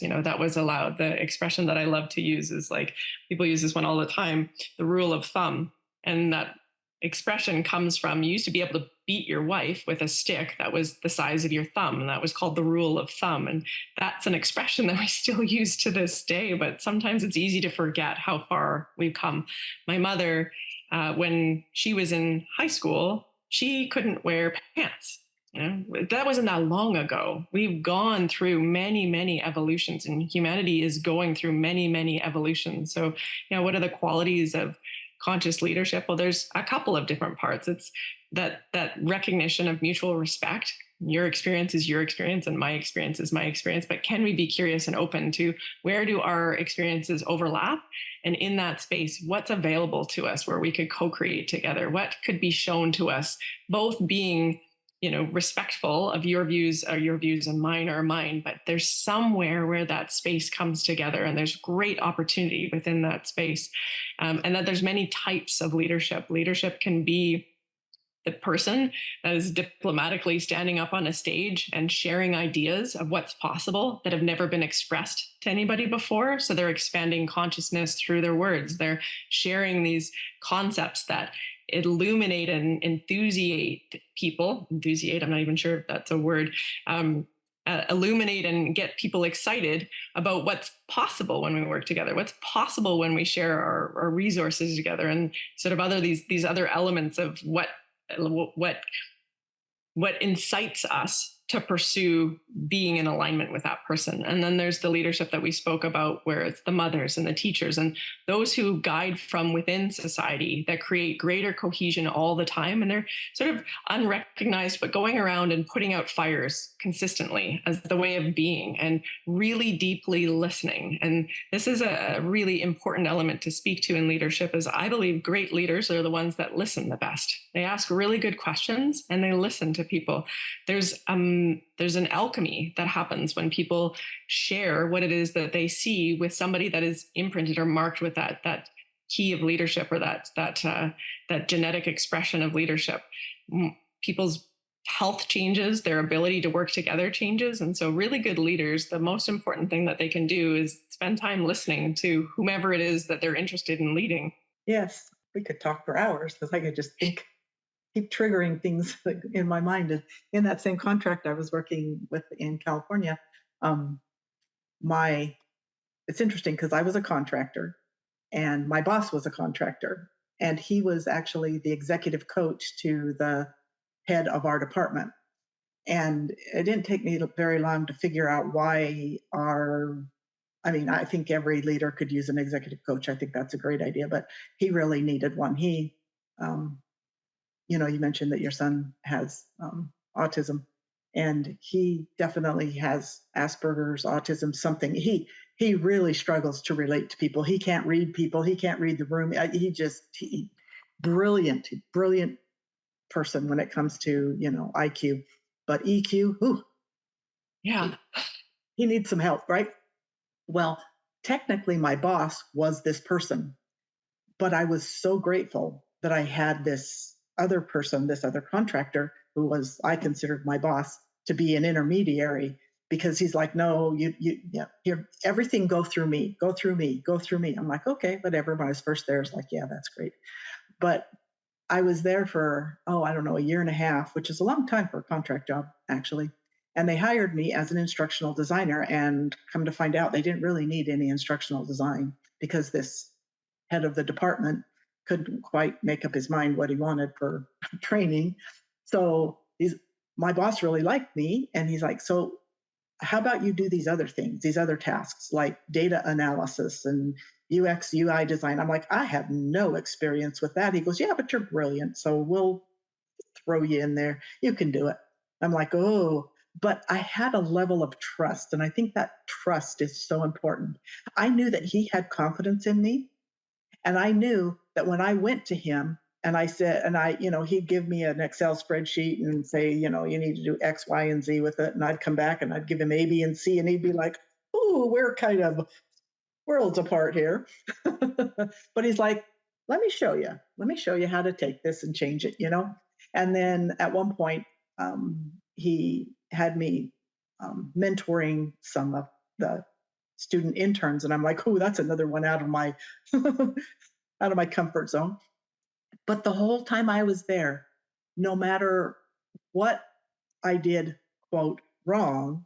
allowed. The expression that I love to use is like, people use this one all the time, the rule of thumb. And that expression comes from, you used to be able to beat your wife with a stick that was the size of your thumb, and that was called the rule of thumb. And that's an expression that we still use to this day, but sometimes it's easy to forget how far we've come. My mother, when she was in high school, she couldn't wear pants. That wasn't that long ago. We've gone through many, many evolutions, and humanity is going through many, many evolutions. So, what are the qualities of conscious leadership? Well, there's a couple of different parts. It's that recognition of mutual respect. Your experience is your experience and my experience is my experience, but can we be curious and open to where do our experiences overlap? And in that space, what's available to us where we could co-create together? What could be shown to us, both being respectful of your views and mine are mine, but there's somewhere where that space comes together and there's great opportunity within that space. And that there's many types of leadership. Leadership can be the person that is diplomatically standing up on a stage and sharing ideas of what's possible that have never been expressed to anybody before. So they're expanding consciousness through their words. They're sharing these concepts that illuminate and enthusiate people. Enthusiate, I'm not even sure if that's a word. Illuminate and get people excited about what's possible when we work together, what's possible when we share our resources together, and sort of these other elements of what incites us to pursue being in alignment with that person. And then there's the leadership that we spoke about, where it's the mothers and the teachers and those who guide from within society that create greater cohesion all the time. And they're sort of unrecognized, but going around and putting out fires consistently as the way of being and really deeply listening. And this is a really important element to speak to in leadership, is I believe great leaders are the ones that listen the best. They ask really good questions and they listen to people. There's an alchemy that happens when people share what it is that they see with somebody that is imprinted or marked with that key of leadership, or that genetic expression of leadership. People's health changes, their ability to work together changes. And so really good leaders, the most important thing that they can do is spend time listening to whomever it is that they're interested in leading. Yes, we could talk for hours because I could just keep triggering things in my mind. And in that same contract I was working with in California, um, my it's interesting because I was a contractor and my boss was a contractor, and he was actually the executive coach to the head of our department. And it didn't take me very long to figure out why our, I mean, I think every leader could use an executive coach. I think that's a great idea, but he really needed one. Um, you mentioned that your son has autism, and he definitely has Asperger's, autism, something. He really struggles to relate to people. He can't read people. He can't read the room. Brilliant, brilliant person when it comes to IQ, but EQ. Ooh, Yeah. he, he needs some help, right? Well, technically, my boss was this person, but I was so grateful that I had this other person, this other contractor who was, I considered my boss, to be an intermediary, because he's like, no, yeah, here, everything go through me, go through me, go through me. I'm like, okay, whatever. When I was first there, it's like, yeah, that's great. But I was there for, oh, I don't know, a year and a half, which is a long time for a contract job, actually. And they hired me as an instructional designer. And come to find out, they didn't really need any instructional design because this head of the department couldn't quite make up his mind what he wanted for training. So my boss really liked me. And he's like, so how about you do these other things, these other tasks like data analysis and UX, UI design? I'm like, I have no experience with that. He goes, yeah, but you're brilliant. So we'll throw you in there. You can do it. I'm like, oh, but I had a level of trust. And I think that trust is so important. I knew that he had confidence in me. And I knew that when I went to him and I said, and he'd give me an Excel spreadsheet and say, you need to do X, Y, and Z with it. And I'd come back and I'd give him A, B, and C. And he'd be like, ooh, we're kind of worlds apart here. But he's like, let me show you. Let me show you how to take this and change it. And then at one point, he had me mentoring some of the student interns. And I'm like, oh, that's another one out of my out of my comfort zone. But the whole time I was there, no matter what I did, quote, wrong,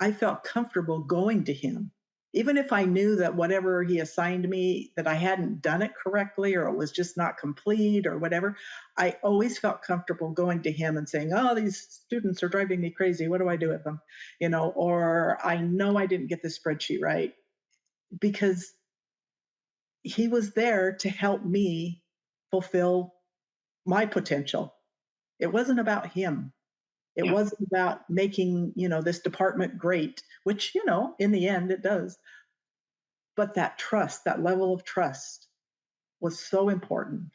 I felt comfortable going to him. Even if I knew that whatever he assigned me, that I hadn't done it correctly or it was just not complete or whatever, I always felt comfortable going to him and saying, oh, these students are driving me crazy. What do I do with them? Or I know I didn't get the spreadsheet right, because he was there to help me fulfill my potential. It wasn't about him. It Yeah. wasn't about making, this department great, which, in the end it does. But that trust, that level of trust was so important.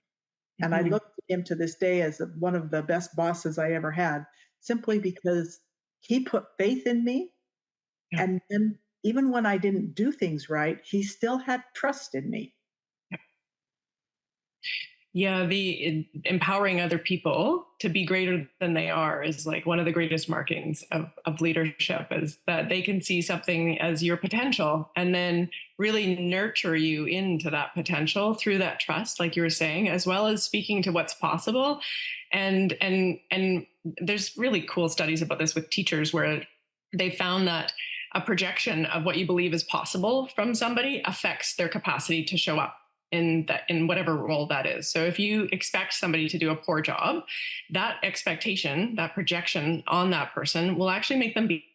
And I Mhm. look at him to this day as one of the best bosses I ever had, simply because he put faith in me. Yeah. And then even when I didn't do things right, he still had trust in me. Yeah, the empowering other people to be greater than they are is like one of the greatest markings of leadership, is that they can see something as your potential and then really nurture you into that potential through that trust, like you were saying, as well as speaking to what's possible. And there's really cool studies about this with teachers where they found that a projection of what you believe is possible from somebody affects their capacity to show up in whatever role that is. So if you expect somebody to do a poor job, that expectation, that projection on that person will actually make them be.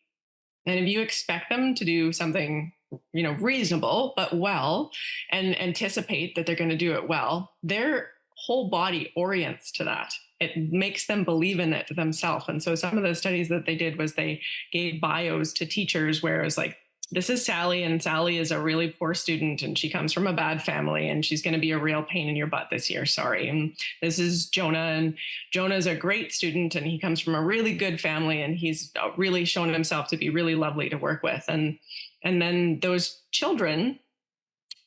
And if you expect them to do something, reasonable but well, and anticipate that they're going to do it well, their whole body orients to that. It makes them believe in it themselves. And so some of the studies that they did was they gave bios to teachers where it was like, this is Sally, and Sally is a really poor student, and she comes from a bad family, and she's going to be a real pain in your butt this year. Sorry. And this is Jonah, and Jonah's a great student, and he comes from a really good family, and he's really shown himself to be really lovely to work with. And then those children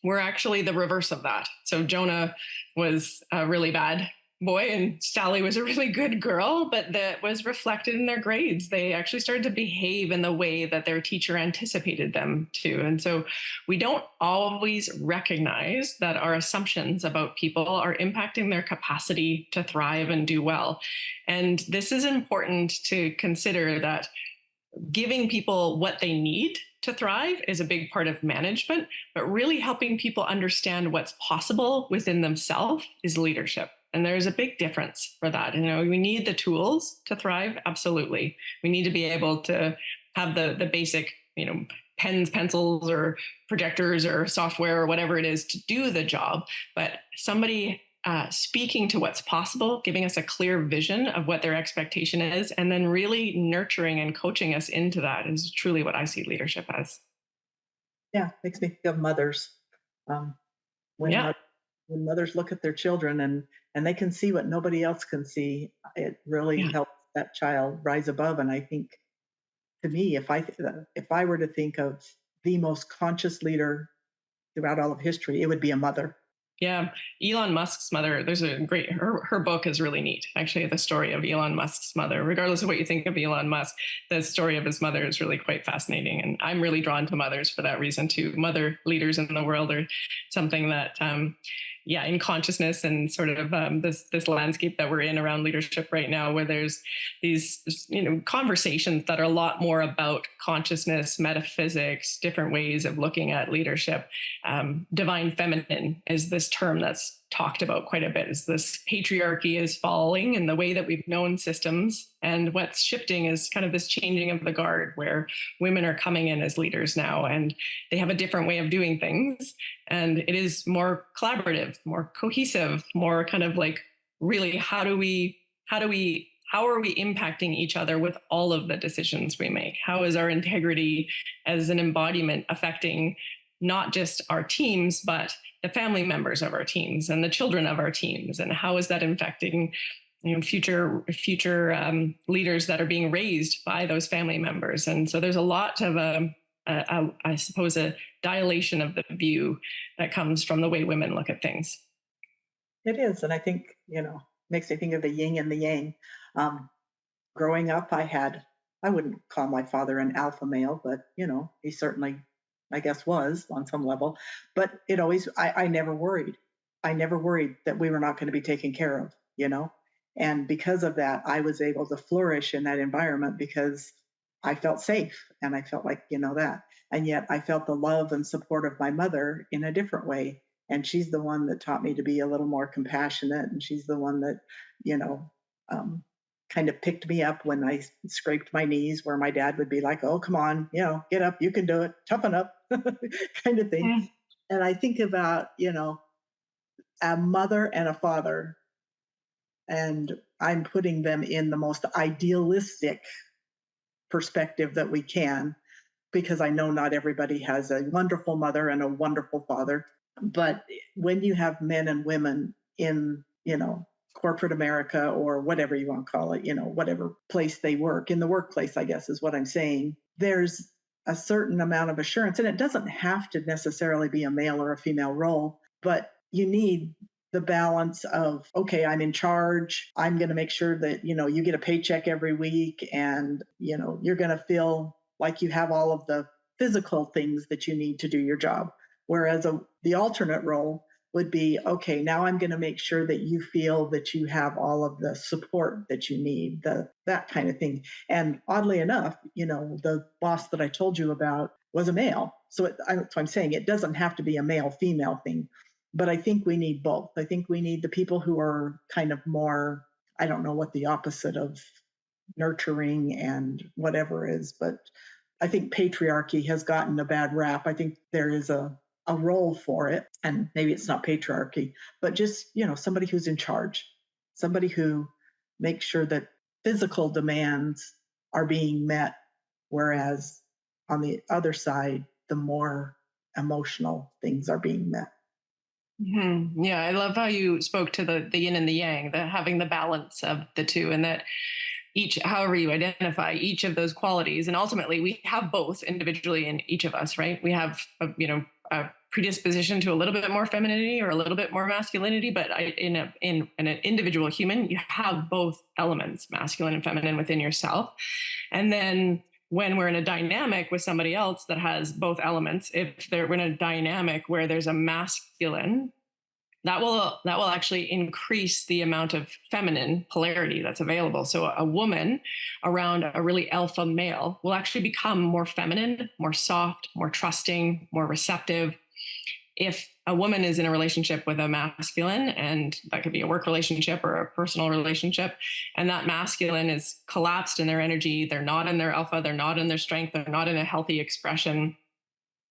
were actually the reverse of that. So Jonah was a really bad boy and Sally was a really good girl, but that was reflected in their grades. They actually started to behave in the way that their teacher anticipated them to. And so we don't always recognize that our assumptions about people are impacting their capacity to thrive and do well. And this is important to consider, that giving people what they need to thrive is a big part of management, but really helping people understand what's possible within themselves is leadership. And there's a big difference for that. We need the tools to thrive. Absolutely. We need to be able to have the basic, pens, pencils, or projectors or software or whatever it is to do the job. But somebody speaking to what's possible, giving us a clear vision of what their expectation is, and then really nurturing and coaching us into that is truly what I see leadership as. Yeah, makes me think of mothers. Um, when Yeah. mo- when mothers look at their children and they can see what nobody else can see, it really Yeah. helps that child rise above. And I think, to me, if I were to think of the most conscious leader throughout all of history, it would be a mother. Yeah, Elon Musk's mother. There's a great her book is really neat. Actually, the story of Elon Musk's mother. Regardless of what you think of Elon Musk, the story of his mother is really quite fascinating, and I'm really drawn to mothers for that reason too. Mother leaders in the world are something that, yeah, in consciousness and sort of this landscape that we're in around leadership right now, where there's these conversations that are a lot more about consciousness, metaphysics, different ways of looking at leadership. Divine feminine is this term that's talked about quite a bit. Is this patriarchy is falling in the way that we've known systems, and what's shifting is kind of this changing of the guard, where women are coming in as leaders now, and they have a different way of doing things, and it is more collaborative, more cohesive, more kind of like, really, how are we impacting each other with all of the decisions we make? How is our integrity as an embodiment affecting not just our teams, but the family members of our teams and the children of our teams? And how is that affecting future leaders that are being raised by those family members? And so there's a lot of I suppose a dilation of the view that comes from the way women look at things. It is, and I think, makes me think of the yin and the yang. Um, Growing up, I wouldn't call my father an alpha male, but he certainly, I guess, was on some level. But I never worried. I never worried that we were not going to be taken care of. And because of that, I was able to flourish in that environment because I felt safe and I felt like, that. And yet I felt the love and support of my mother in a different way. And she's the one that taught me to be a little more compassionate. And she's the one that, you know, um, kind of picked me up when I scraped my knees, where my dad would be like, "Oh, come on, get up, you can do it, toughen up," kind of thing. Mm. And I think about, a mother and a father, and I'm putting them in the most idealistic perspective that we can, because I know not everybody has a wonderful mother and a wonderful father. But when you have men and women in, corporate America, or whatever you want to call it, whatever place they work, in the workplace, I guess is what I'm saying, there's a certain amount of assurance. And it doesn't have to necessarily be a male or a female role, but you need the balance of, okay, I'm in charge. I'm going to make sure that, you get a paycheck every week, and, you're going to feel like you have all of the physical things that you need to do your job. Whereas the alternate role would be, okay, now I'm going to make sure that you feel that you have all of the support that you need, that kind of thing. And oddly enough, the boss that I told you about was a male. So I'm saying it doesn't have to be a male female thing, but I think we need both. I think we need the people who are kind of more, I don't know what the opposite of nurturing and whatever is, but I think patriarchy has gotten a bad rap. I think there is a role for it, and maybe it's not patriarchy, but just, somebody who's in charge, somebody who makes sure that physical demands are being met, whereas on the other side, the more emotional things are being met. Yeah, I love how you spoke to the yin and the yang, the having the balance of the two, and that each, however you identify each of those qualities, and ultimately we have both individually in each of us, right? We have a predisposition to a little bit more femininity or a little bit more masculinity, but in an individual human, you have both elements, masculine and feminine, within yourself. And then when we're in a dynamic with somebody else that has both elements, if we're in a dynamic where there's a masculine, that will actually increase the amount of feminine polarity that's available. So a woman around a really alpha male will actually become more feminine, more soft, more trusting, more receptive. if a woman is in a relationship with a masculine, and that could be a work relationship or a personal relationship, and that masculine is collapsed in their energy, they're not in their alpha, they're not in their strength, they're not in a healthy expression,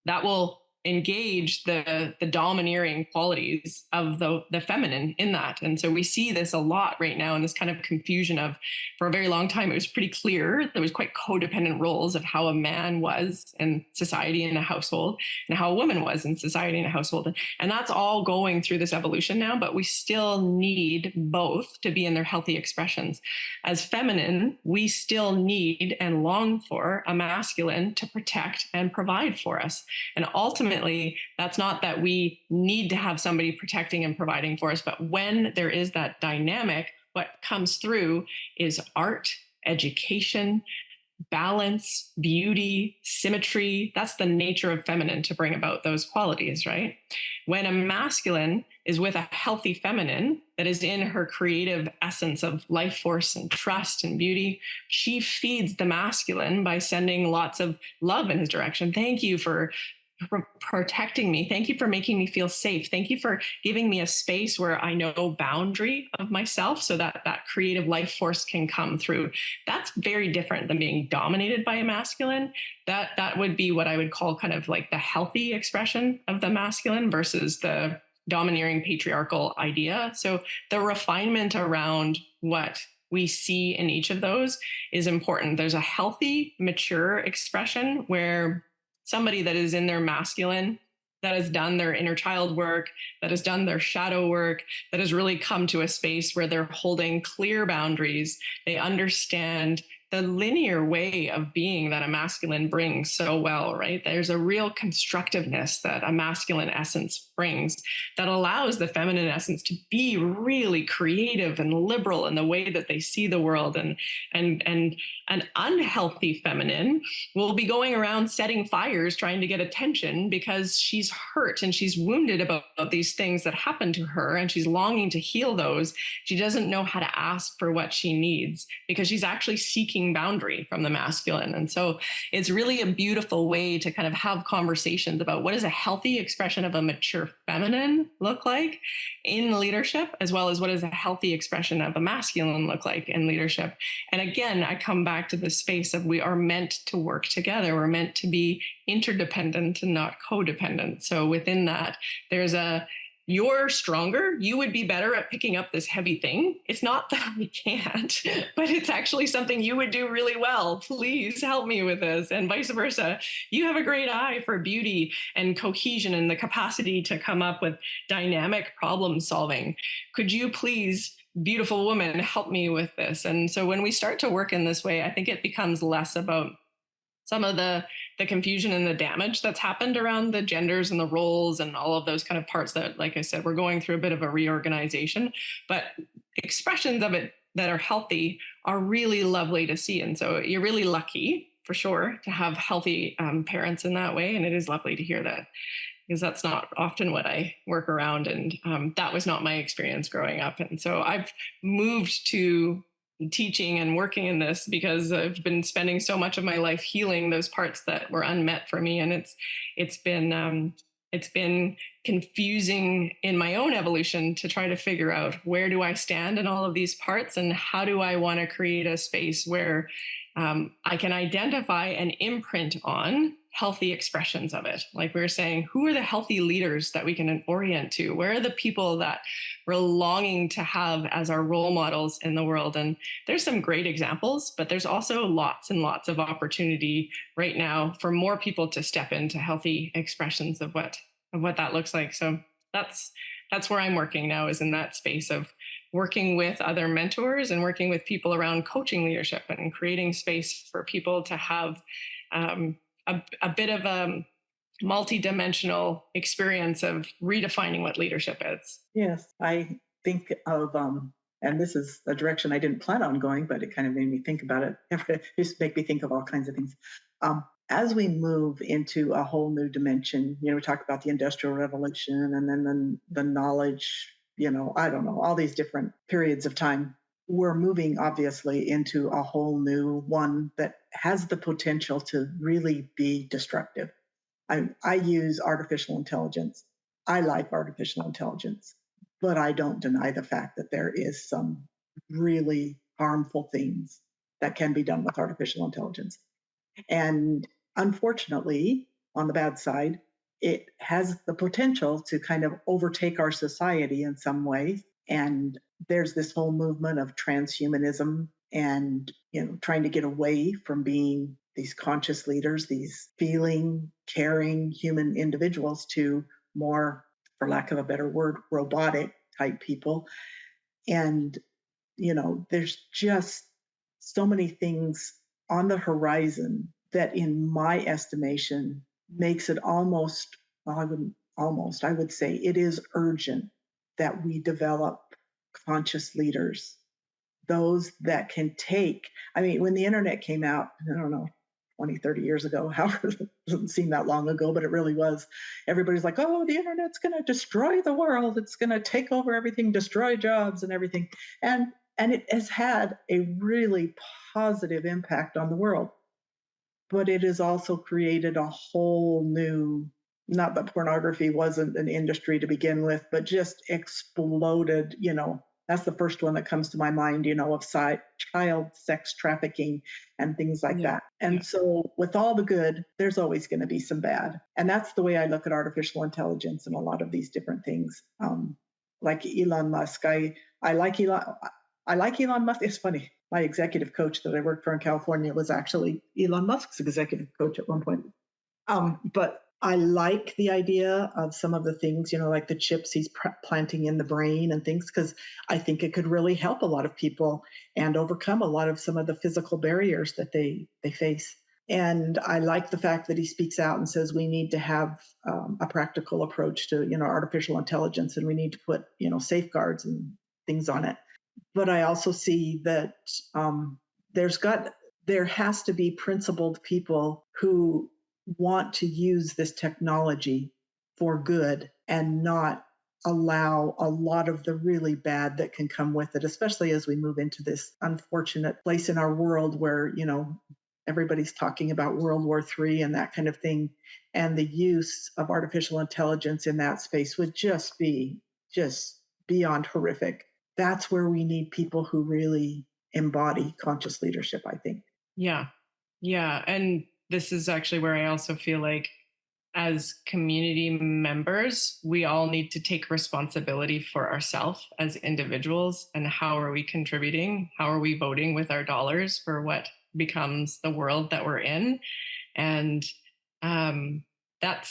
that will engage the domineering qualities of the feminine in that. And so we see this a lot right now in this kind of confusion of, for a very long time it was pretty clear there was quite codependent roles of how a man was in society in a household and how a woman was in society in a household. And that's all going through this evolution now, but we still need both to be in their healthy expressions. As feminine, we still need and long for a masculine to protect and provide for us. And ultimately, that's not that we need to have somebody protecting and providing for us, but when there is that dynamic, what comes through is art, education, balance, beauty, symmetry. That's the nature of feminine, to bring about those qualities, right? When a masculine is with a healthy feminine that is in her creative essence of life force and trust and beauty, she feeds the masculine by sending lots of love in his direction. Thank you for protecting me. Thank you for making me feel safe. Thank you for giving me a space where I know boundary of myself so that that creative life force can come through. That's very different than being dominated by a masculine. That would be what I would call kind of like the healthy expression of the masculine versus the domineering patriarchal idea. So the refinement around what we see in each of those is important. There's a healthy, mature expression where somebody that is in their masculine, that has done their inner child work, that has done their shadow work, that has really come to a space where they're holding clear boundaries. They understand the linear way of being that a masculine brings so well, right? There's a real constructiveness that a masculine essence brings that allows the feminine essence to be really creative and liberal in the way that they see the world. And an unhealthy feminine will be going around setting fires trying to get attention because she's hurt and she's wounded about these things that happened to her, and she's longing to heal those. She doesn't know how to ask for what she needs because she's actually seeking boundary from the masculine. And so it's really a beautiful way to kind of have conversations about what does a healthy expression of a mature feminine look like in leadership, as well as what does a healthy expression of a masculine look like in leadership. And again, I come back to the space of we are meant to work together. We're meant to be interdependent and not codependent. So within that, there's a you're stronger. You would be better at picking up this heavy thing. It's not that I can't, but it's actually something you would do really well. Please help me with this, and vice versa. You have a great eye for beauty and cohesion and the capacity to come up with dynamic problem solving. Could you please, beautiful woman, help me with this? And so when we start to work in this way, I think it becomes less about some of the confusion and the damage that's happened around the genders and the roles and all of those kind of parts that, like I said, we're going through a bit of a reorganization, but expressions of it that are healthy are really lovely to see. And so you're really lucky for sure to have healthy parents in that way. And it is lovely to hear that, because that's not often what I work around. And that was not my experience growing up. And so I've moved to teaching and working in this because I've been spending so much of my life healing those parts that were unmet for me. And it's been confusing in my own evolution to try to figure out where do I stand in all of these parts and how do I want to create a space where I can identify and imprint on healthy expressions of it. Like we were saying, who are the healthy leaders that we can orient to? Where are the people that we're longing to have as our role models in the world? And there's some great examples, but there's also lots and lots of opportunity right now for more people to step into healthy expressions of what that looks like. So that's where I'm working now, is in that space of working with other mentors and working with people around coaching leadership and creating space for people to have a bit of a multi-dimensional experience of redefining what leadership is. Yes, I think of, and this is a direction I didn't plan on going, but it kind of made me think about it. It just make me think of all kinds of things. As we move into a whole new dimension, we talk about the Industrial Revolution and then the knowledge, I don't know, all these different periods of time. We're moving obviously into a whole new one that has the potential to really be destructive. I use artificial intelligence. I like artificial intelligence, but I don't deny the fact that there is some really harmful things that can be done with artificial intelligence. And unfortunately, on the bad side, it has the potential to kind of overtake our society in some ways. And there's this whole movement of transhumanism and, trying to get away from being these conscious leaders, these feeling, caring human individuals to more, for lack of a better word, robotic type people. And there's just so many things on the horizon that, in my estimation, makes it almost, well, I would say it is urgent that we develop conscious leaders, those that can take, I mean, when the internet came out, I don't know, 20, 30 years ago, however, it doesn't seem that long ago, but it really was. Everybody's like, oh, the internet's going to destroy the world. It's going to take over everything, destroy jobs and everything. And, and it has had a really positive impact on the world, but it has also created a whole new, not that pornography wasn't an industry to begin with, but just exploded. That's the first one that comes to my mind, of child sex trafficking and things like Yeah. that. Yeah. And so, with all the good, there's always going to be some bad. And that's the way I look at artificial intelligence and a lot of these different things. Like Elon Musk, I like Elon. I like Elon Musk. It's funny. My executive coach that I worked for in California was actually Elon Musk's executive coach at one point. But I like the idea of some of the things, like the chips he's planting in the brain and things, because I think it could really help a lot of people and overcome a lot of some of the physical barriers that they face. And I like the fact that he speaks out and says we need to have a practical approach to, artificial intelligence, and we need to put, safeguards and things on it. But I also see that um, there's got there has to be principled people who want to use this technology for good and not allow a lot of the really bad that can come with it, especially as we move into this unfortunate place in our world where, everybody's talking about World War III and that kind of thing. And the use of artificial intelligence in that space would just beyond horrific. That's where we need people who really embody conscious leadership, I think. Yeah. Yeah. And this is actually where I also feel like, as community members, we all need to take responsibility for ourselves as individuals. And how are we contributing? How are we voting with our dollars for what becomes the world that we're in? And um, that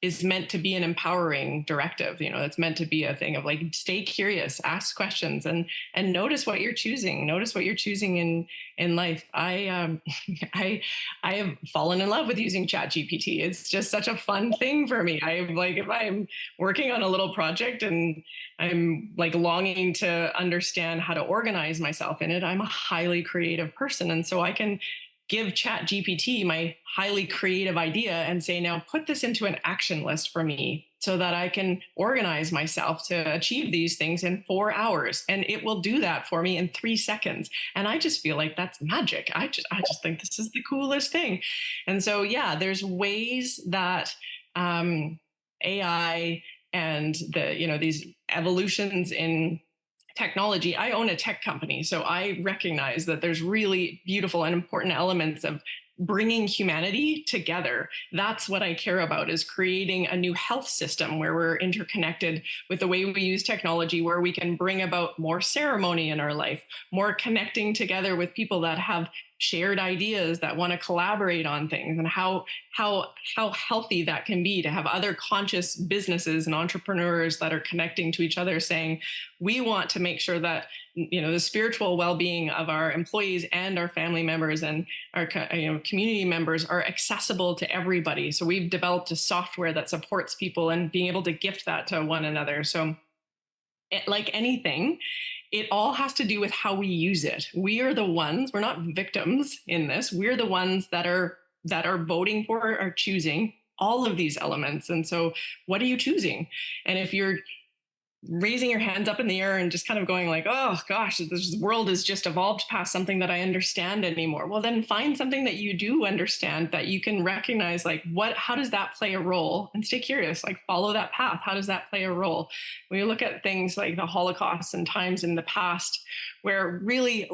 is meant to be an empowering directive. It's meant to be a thing of like, stay curious, ask questions, and notice what you're choosing. Notice what you're choosing in life. I have fallen in love with using ChatGPT. It's just such a fun thing for me. I'm like, if I'm working on a little project and I'm like longing to understand how to organize myself in it, I'm a highly creative person, and so I can give chat gpt my highly creative idea and say, now put this into an action list for me so that I can organize myself to achieve these things in 4 hours, and it will do that for me in 3 seconds. And I just feel like that's magic. I just think this is the coolest thing. And so yeah, there's ways that AI and these evolutions in technology. I own a tech company, so I recognize that there's really beautiful and important elements of bringing humanity together. That's what I care about, is creating a new health system where we're interconnected with the way we use technology, where we can bring about more ceremony in our life, more connecting together with people that have shared ideas, that want to collaborate on things, and how healthy that can be to have other conscious businesses and entrepreneurs that are connecting to each other, saying, we want to make sure that the spiritual well-being of our employees and our family members and our community members are accessible to everybody. So we've developed a software that supports people and being able to gift that to one another. So like anything, it all has to do with how we use it. We are the ones, we're not victims in this. We're the ones that are voting for or choosing all of these elements. And so what are you choosing? And if you're raising your hands up in the air and just kind of going like, oh gosh, this world has just evolved past something that I understand anymore. Well, then find something that you do understand that you can recognize, like, how does that play a role, and stay curious, like follow that path. How does that play a role? When you look at things like the Holocaust and times in the past where really,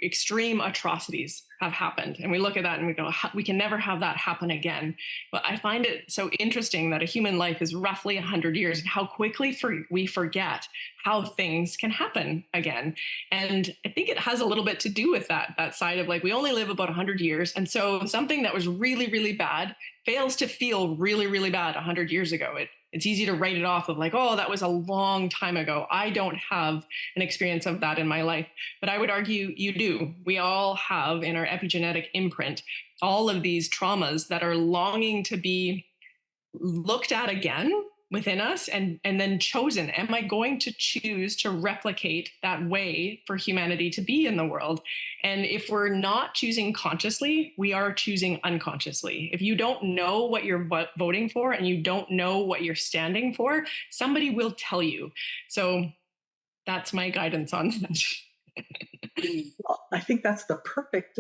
extreme atrocities have happened, and we look at that and we go, we can never have that happen again. But I find it so interesting that a human life is roughly 100 years, and how quickly we forget how things can happen again. And I think it has a little bit to do with that side of, like, we only live about 100 years. And so something that was really, really bad fails to feel really, really bad 100 years ago. It's easy to write it off of like, oh, that was a long time ago. I don't have an experience of that in my life. But I would argue you do. We all have in our epigenetic imprint all of these traumas that are longing to be looked at again within us, and then chosen. Am I going to choose to replicate that way for humanity to be in the world? And if we're not choosing consciously, we are choosing unconsciously. If you don't know what you're voting for and you don't know what you're standing for, somebody will tell you. So that's my guidance on that. Well, I think that's the perfect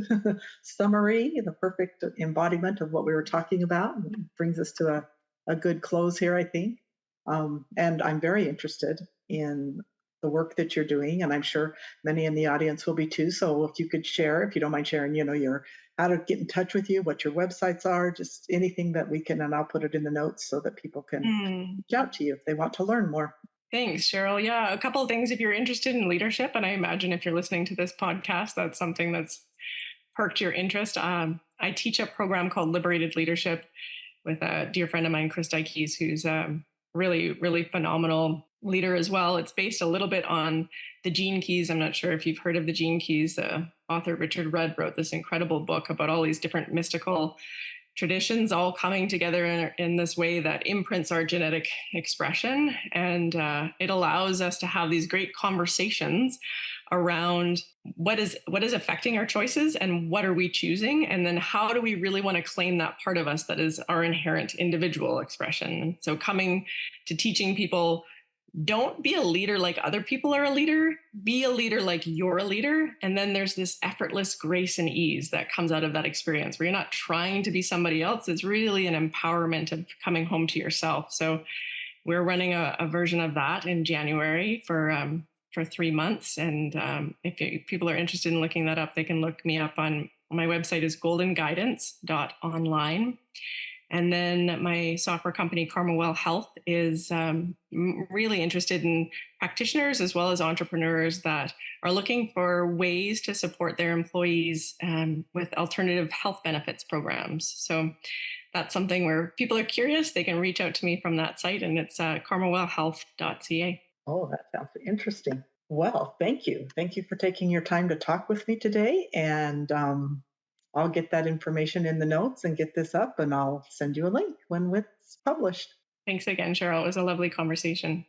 summary, the perfect embodiment of what we were talking about. And it brings us to a good close here, I think. And I'm very interested in the work that you're doing, and I'm sure many in the audience will be too. So if you could share, if you don't mind sharing, your how to get in touch with you, what your websites are, just anything that we can, and I'll put it in the notes so that people can Mm. reach out to you if they want to learn more. Thanks, Cheryl. Yeah, a couple of things if you're interested in leadership, and I imagine if you're listening to this podcast, that's something that's perked your interest. I teach a program called Liberated Leadership with a dear friend of mine, Chris Dykes, who's really, really phenomenal leader as well. It's based a little bit on the Gene Keys. I'm not sure if you've heard of the Gene Keys. Author Richard Rudd wrote this incredible book about all these different mystical traditions all coming together in this way that imprints our genetic expression. And it allows us to have these great conversations around what is affecting our choices and what are we choosing, and then how do we really want to claim that part of us that is our inherent individual expression. So coming to teaching people, don't be a leader like other people are a leader, be a leader like you're a leader. And then there's this effortless grace and ease that comes out of that experience where you're not trying to be somebody else. It's really an empowerment of coming home to yourself. So we're running a version of that in January for 3 months. And if people are interested in looking that up, they can look me up on my website is goldenguidance.online. And then my software company, Karma Health, is really interested in practitioners as well as entrepreneurs that are looking for ways to support their employees with alternative health benefits programs. So that's something where people are curious. They can reach out to me from that site, and it's karmawellhealth.ca. Oh, that sounds interesting. Well, thank you. Thank you for taking your time to talk with me today. And I'll get that information in the notes and get this up, and I'll send you a link when it's published. Thanks again, Cheryl. It was a lovely conversation.